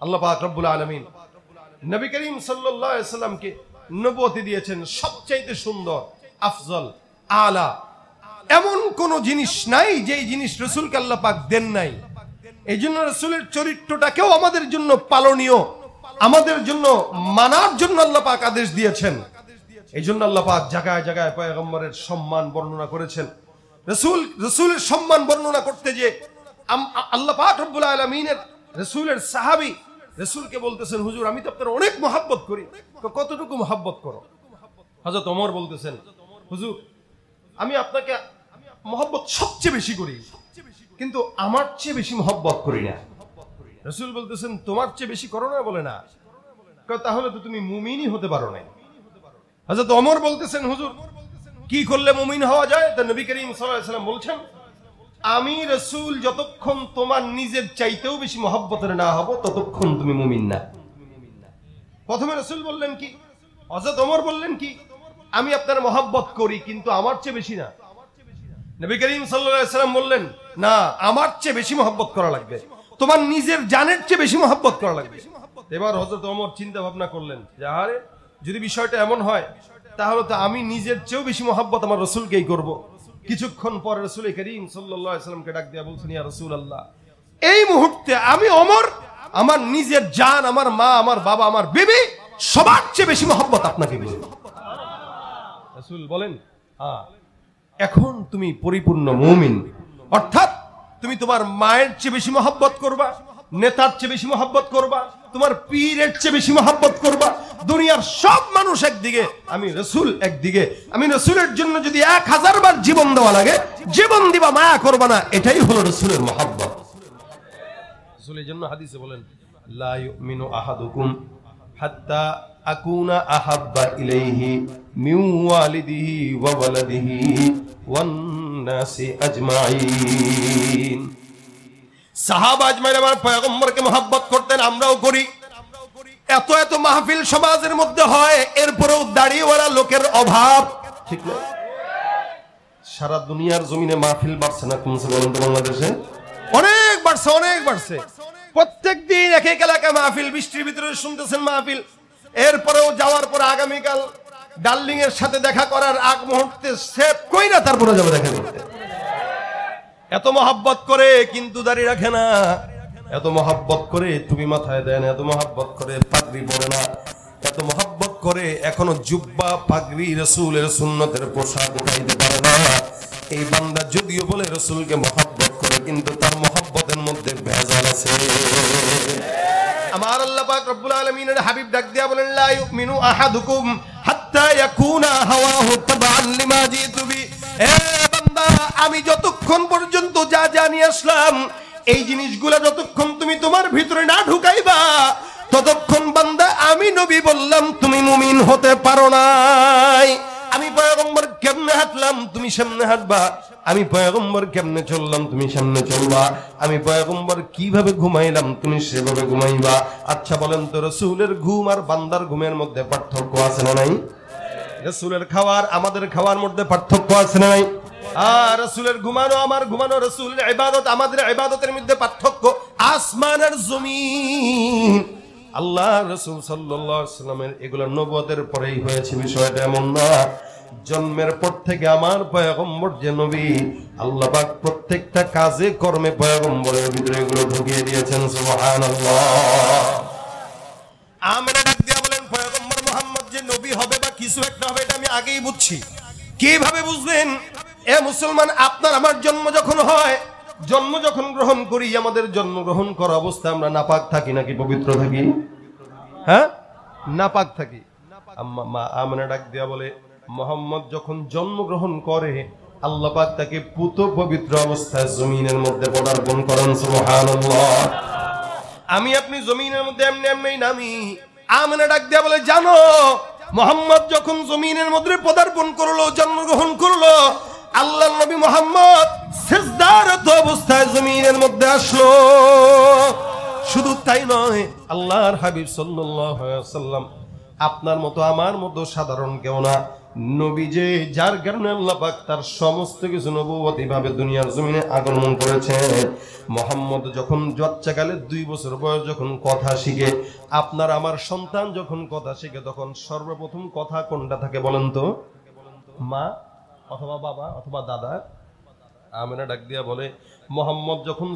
আল্লাহ পাক রব্বুল আলামিন নবী করিম সাল্লাল্লাহু আলাইহি সাল্লামকে নবুয়ত দিয়েছেন সবচাইতে সুন্দর, আফজল, আলা। এমন কোন জিনিস নাই যেই জিনিস রাসূলকে আল্লাহ পাক দেন নাই। এইজন্য রাসূলের চরিত্রটাকেও আমাদের জন্য পালনীয়, আমাদের জন্য মানার জন্য আল্লাহ পাক আদেশ দিয়েছেন। এইজন্য আল্লাহ পাক জায়গায় জায়গায় পয়গম্বরের সম্মান বর্ণনা করেছেন। রাসূলের সম্মান বর্ণনা করতে যে আল্লাহ পাক রব্বুল আলামিনের রাসূলের সাহাবী রাসূলকে বলতেছেন, হুজুর আমি তো আপনার অনেক মহব্বত করি। কতটুকু মহব্বত করো? হযরত ওমর বলতেছেন, হুজুর আমি আপনাকে মহব্বত সবচেয়ে বেশি করি, কিন্তু আমার চেয়ে বেশি মহব্বত করি না। রাসূল বলতেছেন, তোমার চেয়ে বেশি করো না? বলে না। তাহলে তো তুমি মুমিনই হতে পারো না। হযরত ওমর বলতেছেন, হুজুর কি করলে মুমিন হওয়া যায়? তো নবী করিম সাল্লাল্লাহু আলাইহি ওয়াসাল্লাম বলছেন, আমি রাসূল যতক্ষণ তোমার নিজের চাইতেও বেশি মহব্বতের না হব ততক্ষণ তুমি মুমিন না। প্রথমে রাসূল বললেন কি, হযরত ওমর বললেন কি, আমি আপনার মহব্বত করি কিন্তু আমার চেয়ে বেশি না। নবী করিম সাল্লাল্লাহু আলাইহি ওয়াসাল্লাম বললেন, না, আমার চেয়ে বেশি মহব্বত করা লাগবে, তোমার নিজের জানের চেয়ে বেশি মহব্বত করা লাগবে। এবার হযরত ওমর চিন্তা ভাবনা করলেন যে আরে যদি বিষয়টা এমন হয় তাহলে তো আমি নিজের চেয়েও বেশি মহব্বত আমার রাসূলকেই করব। কিছুক্ষণ পরে রাসূল করিম সাল্লাল্লাহু আলাইহি ওয়াসাল্লামকে ডাক দিয়া বলছেন, ইয়া রাসূলুল্লাহ, এই মুহূর্তে আমি ওমর আমার নিজের জান, আমার মা, আমার বাবা, আমার বিবি সবার চেয়ে বেশি মহব্বত আপনাকে করি। রাসূল বলেন, হ্যাঁ, এখন তুমি পরিপূর্ণ মুমিন। অর্থাৎ তুমি তোমার মায়ের চেয়ে বেশি মহব্বত করবা, নেতার চেয়ে বেশি মহব্বত করবা, তোমার পীরের চেয়ে বেশি মহব্বত করবা। দুনিয়ার সব মানুষ একদিকে, আমি রাসূল একদিকে। আমি রাসূলের জন্য যদি 1000 বার জীবন দেওয়া লাগে জীবন দিবা, মায়া করবা না। এটাই হলো রাসূলের মহব্বত। রাসূল এই জন্য হাদিসে বলেন, লা ইউমিনু আহাদুকুম হাত্তা আকুনা আহাব্বা ইলাইহি মিন ওয়ালিদিহি ওয়া ওয়ালাদিহি ওয়ান নাসি আজমাইন। সাহাবা আজমাইন আমার পয়গম্বরকে মহব্বত করতেন, আমরাও করি। এত এত মাহফিল সমাজের মধ্যে হয়, এরপরেও দাড়িওয়ালা লোকের অভাব, ঠিক না? সারা দুনিয়ার জমিনে মাহফিল বাড়ছে না কমছে বলেন তো? বাংলাদেশে অনেক বাড়ছে, অনেক বাড়ছে। প্রত্যেকদিন এক এক এলাকায় মাহফিল, বৃষ্টির ভিতরে শুনতেছেন মাহফিল। এরপরেও যাওয়ার পর আগামীকাল ডার্লিং এর সাথে দেখা করার আগ মুহূর্তে সেভ কইরা তারপরে যাবে দেখা করতে। এত মহব্বত করে কিন্তু দাড়ি রাখে না, এত মহব্বত করে টুপি মাথায় দেয় না, এত মহব্বত করে পাগড়ি পরে না, এত মহব্বত করে এখনো জুব্বা পাগড়ি রাসূলের সুন্নতের পোশাক উঠাইতে পারে না। এই বান্দা যদিও বলে রাসূলকে মহব্বত করে, কিন্তু তার মহব্বতের মধ্যে ভেজাল আছে। আমার আল্লাহ পাক রব্বুল আলামিনের হাবিব ডাক দিয়া বলেন, লা ইউমিনু আহাদুকুম হাত্তা ইয়াকুনা হাওয়াহু তাবাআন লিমা জিতু বি। এ বান্দা, আমি যতক্ষণ পর্যন্ত যা জানি আসলাম এই জিনিসগুলা যতক্ষণ তুমি তোমার ভিতরে না ঢুকাইবা ততক্ষণ বান্দা আমি নবী বললাম তুমি মুমিন হতে পারো নাই। আমি পয়গম্বর কেমনে হাঁটলাম তুমি সামনে হাঁটবা, আমি পয়গম্বর কেমনে চললাম তুমি সামনে চলবা, আমি পয়গম্বর কিভাবে ঘুমাইলাম তুমি সেভাবে ঘুমাইবা। আচ্ছা বলেন তো, রাসূলের ঘুম আর বান্দার ঘুমের মধ্যে পার্থক্য আছে না নাই? রাসূলের খাওয়ার আমাদের খাওয়ার মধ্যে পার্থক্য আছে না নাই? আর রাসূলের ঘুমানো আমার ঘুমানো, রাসূলের ইবাদত আমাদের ইবাদতের মধ্যে পার্থক্য আসমান আর জমিন। আল্লাহ রাসূল সাল্লাল্লাহু আলাইহি ওয়াসাল্লামের এগুলো নবুয়তের পরেই হয়েছে, বিষয়টা এমন না। জন্মের পর থেকে আমার পয়গম্বর যে নবী, আল্লাহ পাক প্রত্যেকটা কাজে কর্মে পয়গম্বরের ভিতরে এগুলো ঢুকিয়ে দিয়েছেন। সুবহানাল্লাহ। আমিনা ডাক দিয়া বলেন, পয়গম্বর মুহাম্মদ যে নবী হবে বা কিছু একটা হবে এটা আমি আগেই বুঝছি। কিভাবে বুঝলেন? এ মুসলমান, আপনার আমার জন্ম যখন হয়, জন্ম যখন গ্রহণ করি, আমাদের জন্ম গ্রহণ করা অবস্থায় আমরা নাপাক থাকি নাকি পবিত্র থাকি? হ্যাঁ, নাপাক থাকি। মা আমিনা ডাক দিয়া বলে, মুহাম্মদ যখন জন্মগ্রহণ করে আল্লাহ পাক তাকে পুত পবিত্র অবস্থায় জমিনের মধ্যে পদার্পণ করেন। সুবহানাল্লাহ। আমি আপনি জমিনের মধ্যে এমনি এমনি নামি। আমিনা ডাক দিয়া বলে, জানো মুহাম্মদ যখন জমিনের মধ্যে পদার্পণ করলো, জন্মগ্রহণ করলো, আল্লাহর নবী মুহাম্মদ সিজদারত অবস্থায় জমিনের মধ্যে আসলো। শুধু তাই নয়, আল্লাহর হাবিব সাল্লাল্লাহু আলাইহি ওয়াসাল্লাম আপনার মতো আমার মতো সাধারণ কেউ না, নবী যে, যার কারণে আল্লাহ পাক তার সমস্ত কিছু নবুয়তি ভাবে দুনিয়ার জমিনে আগমন করেছেন। মুহাম্মদ যখন বাচ্চাকালে 2 বছর বয়স যখন কথা শিখে, আপনার আমার সন্তান যখন কথা শিখে, তখন সর্বপ্রথম কথা কোনটা থাকে বলেন তো? মা অথবা বাবা অথবা দাদা। আমিনা ডাক দিয়া বলে, মুহাম্মদ যখন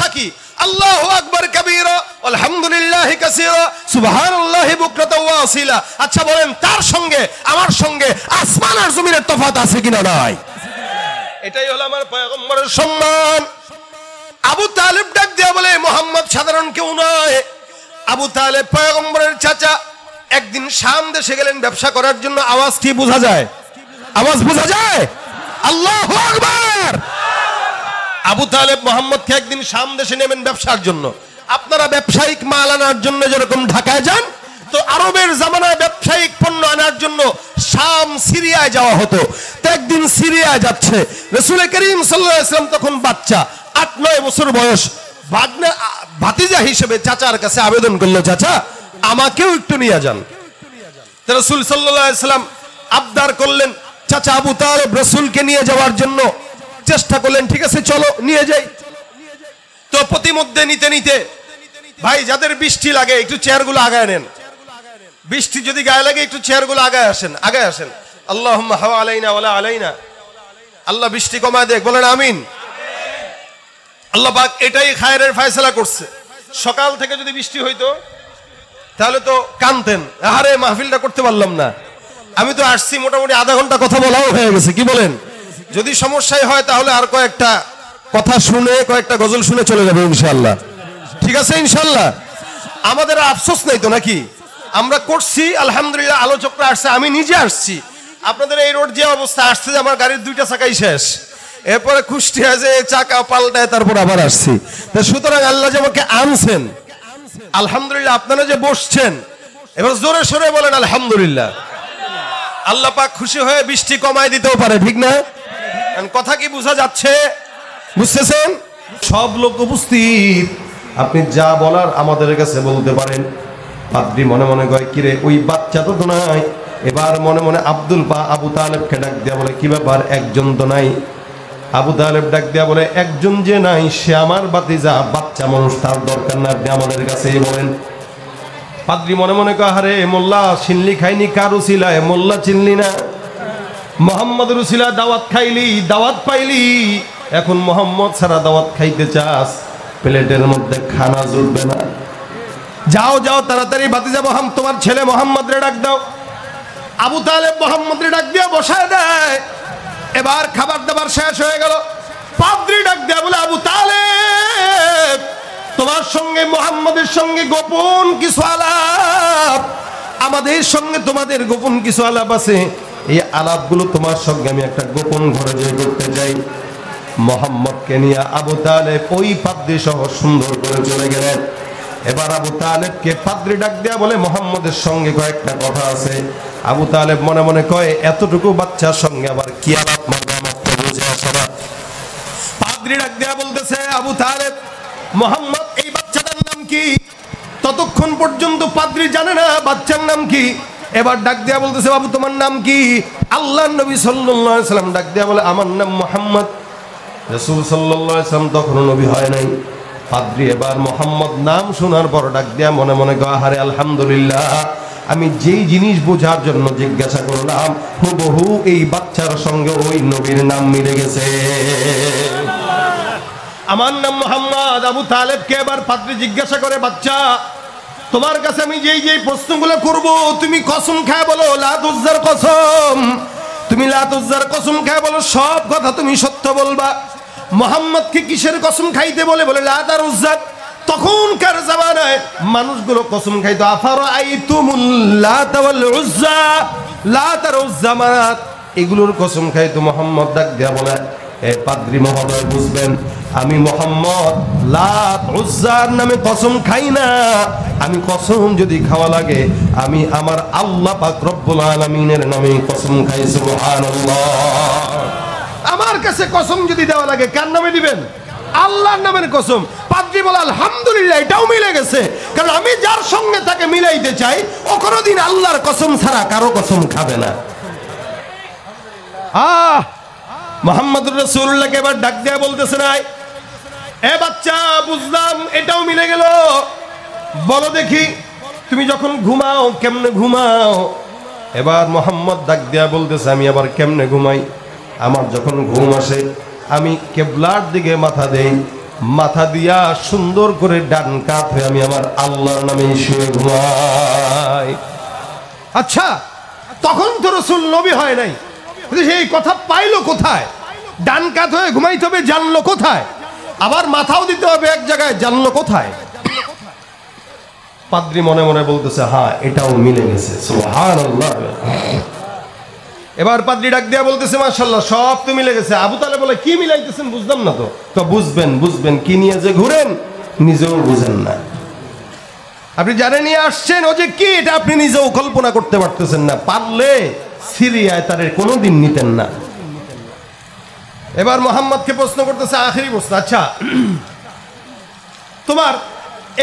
থাকি আল্লাহু আকবার কাবীরা আলহামদুলিল্লাহি কাসীরা সুবহানাল্লাহি বুকরাতাও ওয়া আসীলা। আচ্ছা বলেন, তার সঙ্গে আমার সঙ্গে আসমান আর জমিনের তফাৎ আছে কিনা? নাই। এটাই হলো আমার পয়গম্বরের সম্মান। আবু তালেব ডাক দিয়া বলে, মুহাম্মদ সাধারণ কেউ নয়। আবু তালেব পয়গম্বরের চাচা। একদিন শাম দেশে গেলেন ব্যবসা করার জন্য। আওয়াজ কি বোঝা যায়? আওয়াজ বোঝা যায়? আল্লাহু আকবার। আবু তালেব মুহাম্মদকে একদিন শাম দেশে নেবেন ব্যবসার জন্য। আপনারা ব্যবসায়িক মাল আনার জন্য যেরকম ঢাকায় যান, তো আরবের জামানায় ব্যবসায়িক পণ্য আনার জন্য শাম সিরিয়ায় যাওয়া হতো। তো একদিন সিরিয়ায় যাচ্ছে, রাসূল করিম সাল্লাল্লাহু আলাইহি ওয়াসাল্লাম তখন বাচ্চা, 8-9 বছর বয়স। ভাতিজা হিসেবে চাচার কাছে আবেদন করলো, চাচা আমাকেও একটু নিয়ে যান। তো রাসূল সাল্লাল্লাহু আলাইহি ওয়াসাল্লাম আবদার করলেন, চাচা আবু তালেব রাসূলকে নিয়ে যাওয়ার জন্য চেষ্টা করলেন। ঠিক আছে, চলো নিয়ে যাই। তো প্রতিমধ্যে নিতে নিতে, ভাই যাদের বৃষ্টি লাগে একটু চেয়ারগুলো আগায় নেন। বৃষ্টি যদি গায়ে লাগে একটু চেয়ারগুলো আগায় আসেন, আগায় আসেন। আল্লাহুম্মা হাওয়া আলাইনা ওয়ালা আলাইনা। আল্লাহ বৃষ্টি কমায় দেখ, বলেন আমিন। আল্লাহ পাক এটাই খায়রের ফয়সালা করছে। সকাল থেকে যদি বৃষ্টি হইতো তাহলে তো কানতেন, আরে মাহফিলটা করতে পারলাম না। আমি তো আসছি, মোটামুটি আধা ঘন্টা কথা বলাও হয়ে গেছে। কি বলেন? যদি সমস্যাই হয় তাহলে আর কয়েকটা কথা শুনে, কয়েকটা গজল শুনে চলে যাবে ইনশাআল্লাহ। ঠিক আছে ইনশাআল্লাহ। আমাদের আফসোস নাই তো নাকি? আমরা করছি আলহামদুলিল্লাহ, আলোচকরা আসছে, আমি নিজে আসছি। আপনাদের এই রোড যে অবস্থা আসছে, যে আমার গাড়ির 2টা চাকাই শেষ, এরপরে কুষ্টিয়া যে চাকা পাল্টায় তারপর আবার আসছি। তো সুতরাং আল্লাহ যে আমাকে আনছেন, আলহামদুলিল্লাহ। আপনারা যে বসছেন, এবার জোরে সোরে বলেন আলহামদুলিল্লাহ। আল্লাহ পাক খুশি হয়ে বৃষ্টি কমায় দিতেও পারে, ঠিক না? কথা কি বোঝা যাচ্ছে? বুঝতেছেন? সব লোক উপস্থিত, আপনি যা বলার আমাদের কাছে বলতে পারেন। পাদ্রী মনে মনে কয়, কিরে ওই বাচ্চা তো নাই। এবার মনে মনে আবু তালেবকে ডাক দিয়া বলে, কি ব্যাপার, একজন তো নাই? আবু তালেব ডাক দিয়া বলে, একজন যে নাই সে আমার ভাতিজা, বাচ্চা মানুষ, তার দরকার না, আপনি আমাদের কাছে বলেন। পাদ্রী মনে মনে কয়, আরে মোল্লা চিনলি খাইনি, কার উসিলায় মোল্লা চিনলি না? মোহাম্মদের উসিলা দাওয়াত খাইলি, দাওয়াত পাইলি, এখন মোহাম্মদ ছাড়া দাওয়াত খাইতে চাস, প্লেটের মধ্যে খানা জুটবে না। যাও যাও তাড়াতাড়ি ভাতিজা তোমার ছেলে মোহাম্মদ রে ডাক দাও। আবু তালেব মোহাম্মদ রে ডাক দিয়ে বসায় দেয়। এবার খাবার দাবার শেষ হয়ে গেল। পাদ্রী ডাক দেয়া বলে, আবু তালেব তোমার সঙ্গে মোহাম্মদের সঙ্গে গোপন কিছু আলাপ আমাদের সঙ্গে তোমাদের গোপন কিছু আলাপ আছে, এই আলাপগুলো তোমার সঙ্গে আমি একটা গোপন ঘরে যেয়ে করতে চাই। মোহাম্মদকে নিয়ে আবু তালেব ওই পাদ্রী সহ সুন্দর করে চলে গেলেন। এবার আবু তালেবকে পাদ্রী ডাক দেয়া বলে, মোহাম্মদের সঙ্গে কয়েকটা কথা আছে। আবু তালেব মনে মনে কয়, এতটুকু বাচ্চার সঙ্গে আবার কি আলাপ মারবো, আমার তো বুঝে আসে না। পাদ্রী ডাক দেয়া বলতেছে, আবু তালেব, মোহাম্মদ এই বাচ্চাটার নাম কি? ততক্ষণ পর্যন্ত পাদ্রী জানে না বাচ্চার নাম কি। এবার ডাক দেয়া বলতেছে, বাবু তোমার নাম কি? আল্লাহর নবী সাল্লাল্লাহু আলাইহি সাল্লাম ডাক দেয়া বলে, আমার নাম মুহাম্মদ। রাসূল সাল্লাল্লাহু আলাইহি সাল্লাম তখনও নবী হয় নাই। পাদ্রী এবার মোহাম্মদ নাম শোনার পর ডাক দেয়া মনে মনে কয়, আরে আলহামদুলিল্লাহ, আমি যেই জিনিস বোঝার জন্য জিজ্ঞাসা করলাম হুবহু এই বাচ্চার সঙ্গে ওই নবীর নাম মিলে গেছে। আমার নাম মোহাম্মদ। আবু তালেবকে এবার পাদ্রী জিজ্ঞাসা করে, বাচ্চা তোমার কাছে আমি যেই যেই প্রশ্নগুলো করব তুমি কসম খায় বলো, লাত উজ্জার কসম, তুমি লাত উজ্জার কসম খায় বলো, সব কথা তুমি সত্য বলবা। মোহাম্মদকে কিসের কসম খাইতে বলে? বলে লাত আর উজ্জা। তখনকার জামানায় মানুষগুলো কসম খাইতো, আফারাআইতুমুল লাত ওয়াল উজ্জা, লাত আর উজ্জা মানাত, এগুলোর কসম খাইতো। মোহাম্মদ ডাক দেয়া বলে, এই পাদ্রী মহোদয় বুঝবেন, আমি মোহাম্মদ লাত উজ্জার নামে কসম খাই না। আমি কসম যদি খাওয়া লাগে আমি আমার আল্লাহ পাক রব্বুল আলামিনের নামে কসম খাই। সুবহানাল্লাহ। আমার কাছে কসম যদি দেওয়া লাগে কার নামে দিবেন? আল্লাহর নামের কসম। পাদ্রী বলে, আলহামদুলিল্লাহ, এটাও মিলে গেছে, কারণ আমি যার সঙ্গে তাকে মিলাইতে চাই ও কোনোদিন আল্লাহর কসম ছাড়া কারো কসম খাবে না। মুহাম্মদুর রাসূলুল্লাহকে এবার ডাক দেয়া বলতেছে, না এ বাচ্চা, বুঝলাম এটাও মিলে গেল, বলো দেখি তুমি যখন ঘুমাও কেমনে ঘুমাও? এবার মোহাম্মদ ডাক দেয়া বলতেছে, আমি আবার কেমনে ঘুমাই? আমার যখন ঘুম আসে আমি কিবলার দিকে মাথা দেই, মাথা দিয়া সুন্দর করে ডান কাত হয়ে আমি আমার আল্লাহর নামে শুয়ে ঘুমাই। আচ্ছা, তখন তো রাসূল নবী হয় নাই, সেই কথা পাইলো কোথায়? ডান কাত হয়ে ঘুমাইতে হবে জানলো কোথায়? আবার মাথাও দিতে হবে এক জায়গায়, জানলো কোথায়? পাদ্রী মনে মনে বলতেছে, হ্যাঁ এটাও মিলে গেছে। সুবহানাল্লাহ। এবার পাদ্রী ডাক দেয়া বলতেছে, মাশাআল্লাহ, সব তো মিলে গেছে। আবু তালেব বলে, কি মিলাইতেছেন বুঝলাম না তো। তো বুঝবেন বুঝবেন, কি নিয়ে যে ঘুরেন নিজেও বুঝেন না। আপনি জানে নিয়ে আসছেন ও যে কি, এটা আপনি নিজেও কল্পনা করতে পারতেছেন না। পারলে সিরিয়ায় তাদের কোনোদিন নিতেন না। এবার মোহাম্মদকে প্রশ্ন করতেছে, আখেরি প্রশ্ন, আচ্ছা তোমার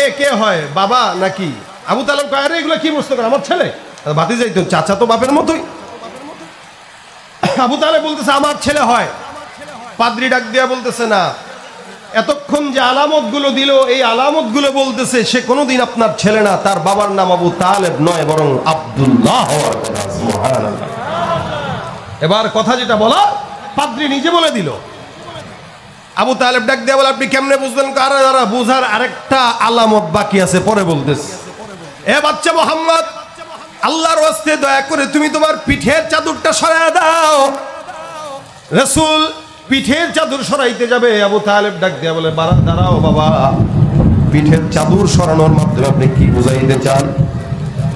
এ কে হয়, বাবা নাকি? আবু তালেব কয়, আরে এগুলো কি প্রশ্ন করে, আমার ছেলে। ভাতিজাই তো, চাচা তো বাপের মতোই। আবু তালেব বলতেছে, আমার ছেলে হয়। পাদ্রী ডাক দিয়া বলতেছে, না, এতক্ষণ যে আলামত গুলো দিল এই আলামত গুলো বলতেছে সে কোনোদিন আপনার ছেলে না, তার বাবার নাম আবু তালেব নয়, বরং আব্দুল্লাহ হওয়ার কথা। সুবহানাল্লাহ। এবার কথা যেটা বলা পাদ্রী নিজে বলে দিল। আবু তালেব ডাক দিয়া বলে, আপনি কেমনে বুঝলেন? কারা বুঝার আরেকটা আলামত বাকি আছে, পরে বলতেছে। এ বাচ্চা মোহাম্মদ, আল্লাহর ওয়াস্তে দয়া করে তুমি তোমার পিঠের চাদরটা সরায় দাও। রাসূল পিঠের চাদর সরাইতে যাবে। আবু তালেব ডাক দিয়া বলে, দাঁড়াও বাবা, পিঠের চাদর সরানোর মাধ্যমে আপনি কি বুঝাইতে চান?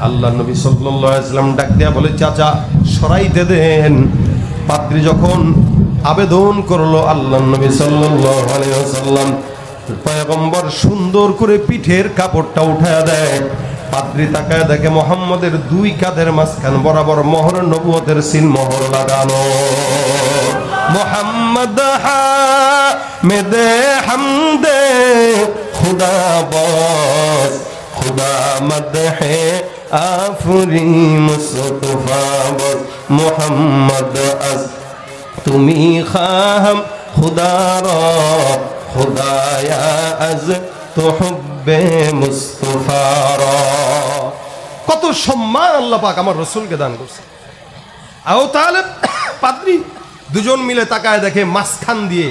আল্লাহ নবী সাল্লাল্লাহু আলাইহি ওয়াসাল্লাম ডাক দিয়া বলে, চাচা সরাইতে দেন। পাদ্রী যখন আবেদন করলো, আল্লাহ নবী সাল্লাল্লাহু আলাইহি ওয়াসাল্লাম পয়গম্বর সুন্দর করে পিঠের কাপড়টা উঠায়া দেয়। পাদ্রী তাকায় দেখে মুহাম্মদের দুই কাঁধের মাঝখান বরাবর মোহর নবুয়তের সিল মোহর লাগানো। মুহাম্মদ হামিদে হামদে খুদা বস, খুদা মদহে আফরি মুস্তফা বস, মুহাম্মদ আজ তুমি খাম খুদার, খুদায়া আজ তুহব্বে মুস্তফার। কত সম্মান আল্লাহ পাক আমার রাসূলকে দান করছে। আবু তালেব পাদ্রী দুজন মিলে তাকায় দেখে মাঝখান দিয়ে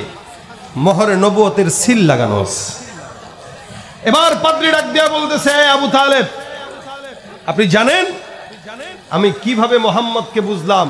মোহরে নবুয়তের সিল লাগানো আছে। এবার পাদ্রী ডাক দিয়া বলতেছে, আবু তালেব আপনি জানেন আমি কিভাবে মুহাম্মদকে বুঝলাম?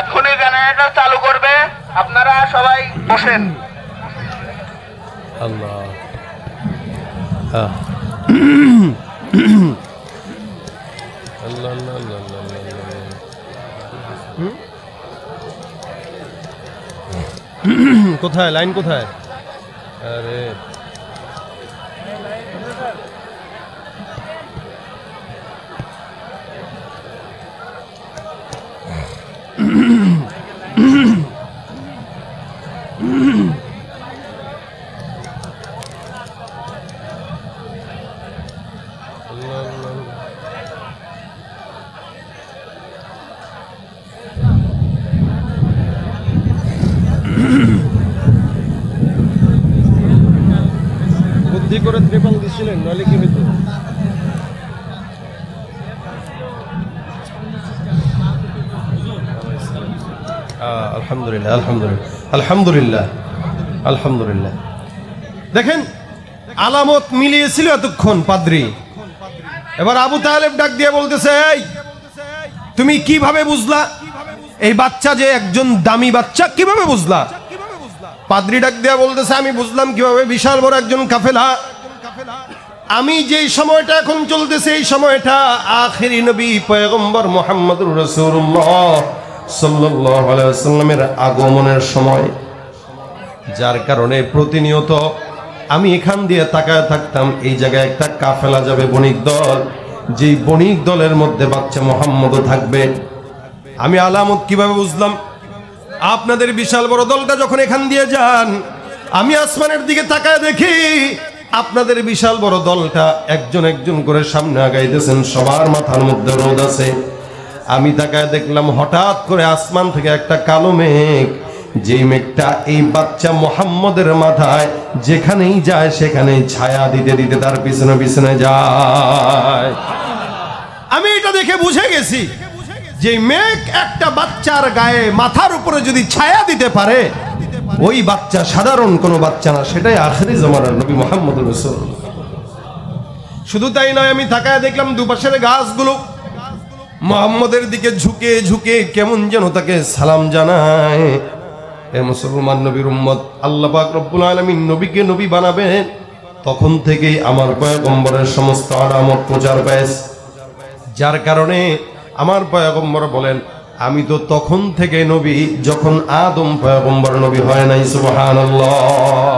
এখনই জেনারেটর চালু করবে, আপনারা সবাই বসেন। আল্লাহ কোথায় লাইন কোথায়? আরে বুদ্ধি করে ত্রিপাল দিছিলেন, নইলে কি হইতো? আলহামদুলিল্লাহ আলহামদুলিল্লাহ আলহামদুলিল্লাহ আলহামদুলিল্লাহ। দেখেন আলামত মিলিয়েছিল এতক্ষণ পাদ্রী। এবার আবু তালেব ডাক দিয়ে বলতেছে, এই তুমি কিভাবে বুঝলা এই বাচ্চা যে একজন দামি বাচ্চা, কিভাবে বুঝলা? পাদ্রী ডাক দিয়ে বলতেছে, আমি বুঝলাম কিভাবে, বিশাল বড় একজন কাফেলা। আমি যেই সময়টা এখন চলতেছে এই সময়টা আখিরি নবী পয়গম্বর মুহাম্মদুর রাসূলুল্লাহ সাল্লাল্লাহু আলাইহি ওয়াসাল্লামের আগমনের সময়, যার কারণে প্রতিনিয়ত আমি এখান দিয়ে তাকায় থাকতাম এই জায়গায় একটা কাফেলা যাবে, বণিক দল, যেই বণিক দলের মধ্যে বাচ্চা মুহাম্মদও থাকবে। আমি আলামত কিভাবে বুঝলাম? আপনাদের বিশাল বড় দলটা যখন এখান দিয়ে যান, আমি আসমানের দিকে তাকায় দেখি আপনাদের বিশাল বড় দলটা একজন একজন করে সামনে আগাইতেছেন, সবার মাথার মধ্যে রোদ আছে। আমি তাকায় দেখলাম হঠাৎ করে আসমান থেকে একটা কালো মেঘ, যেই মেঘটা এই বাচ্চা মুহাম্মদের মাথায় যেখানেই যায় সেখানেই ছায়া দিতে দিতে তার পিছনে পিছনে যায়। আমি এটা দেখে বুঝে গেছি যে মেঘ একটা বাচ্চার গায়ে মাথার উপরে যদি ছায়া দিতে পারে, ওই বাচ্চা সাধারণ কোনো বাচ্চা না, সেটাই আখিরি জামানার নবী মুহাম্মদুর রাসূলুল্লাহ। শুধু তাই নয়, আমি তাকায় দেখলাম দুপাশের গাছগুলো মুহাম্মদের দিকে ঝুঁকে ঝুঁকে কেমন যেন তাকে সালাম জানায়। এ মুসলমান নবীর উম্মত, আল্লাহ পাক রব্বুল আলামিন নবীকে নবী বানাবেন, তখন থেকেই আমার পয়গম্বরের সমস্ত আলামত প্রচার পেয়েছে। যার কারণে আমার পয়গম্বর বলেন, আমি তো তখন থেকে নবী যখন আদম পয়গম্বর নবী হয় নাই। সুবহানাল্লাহ।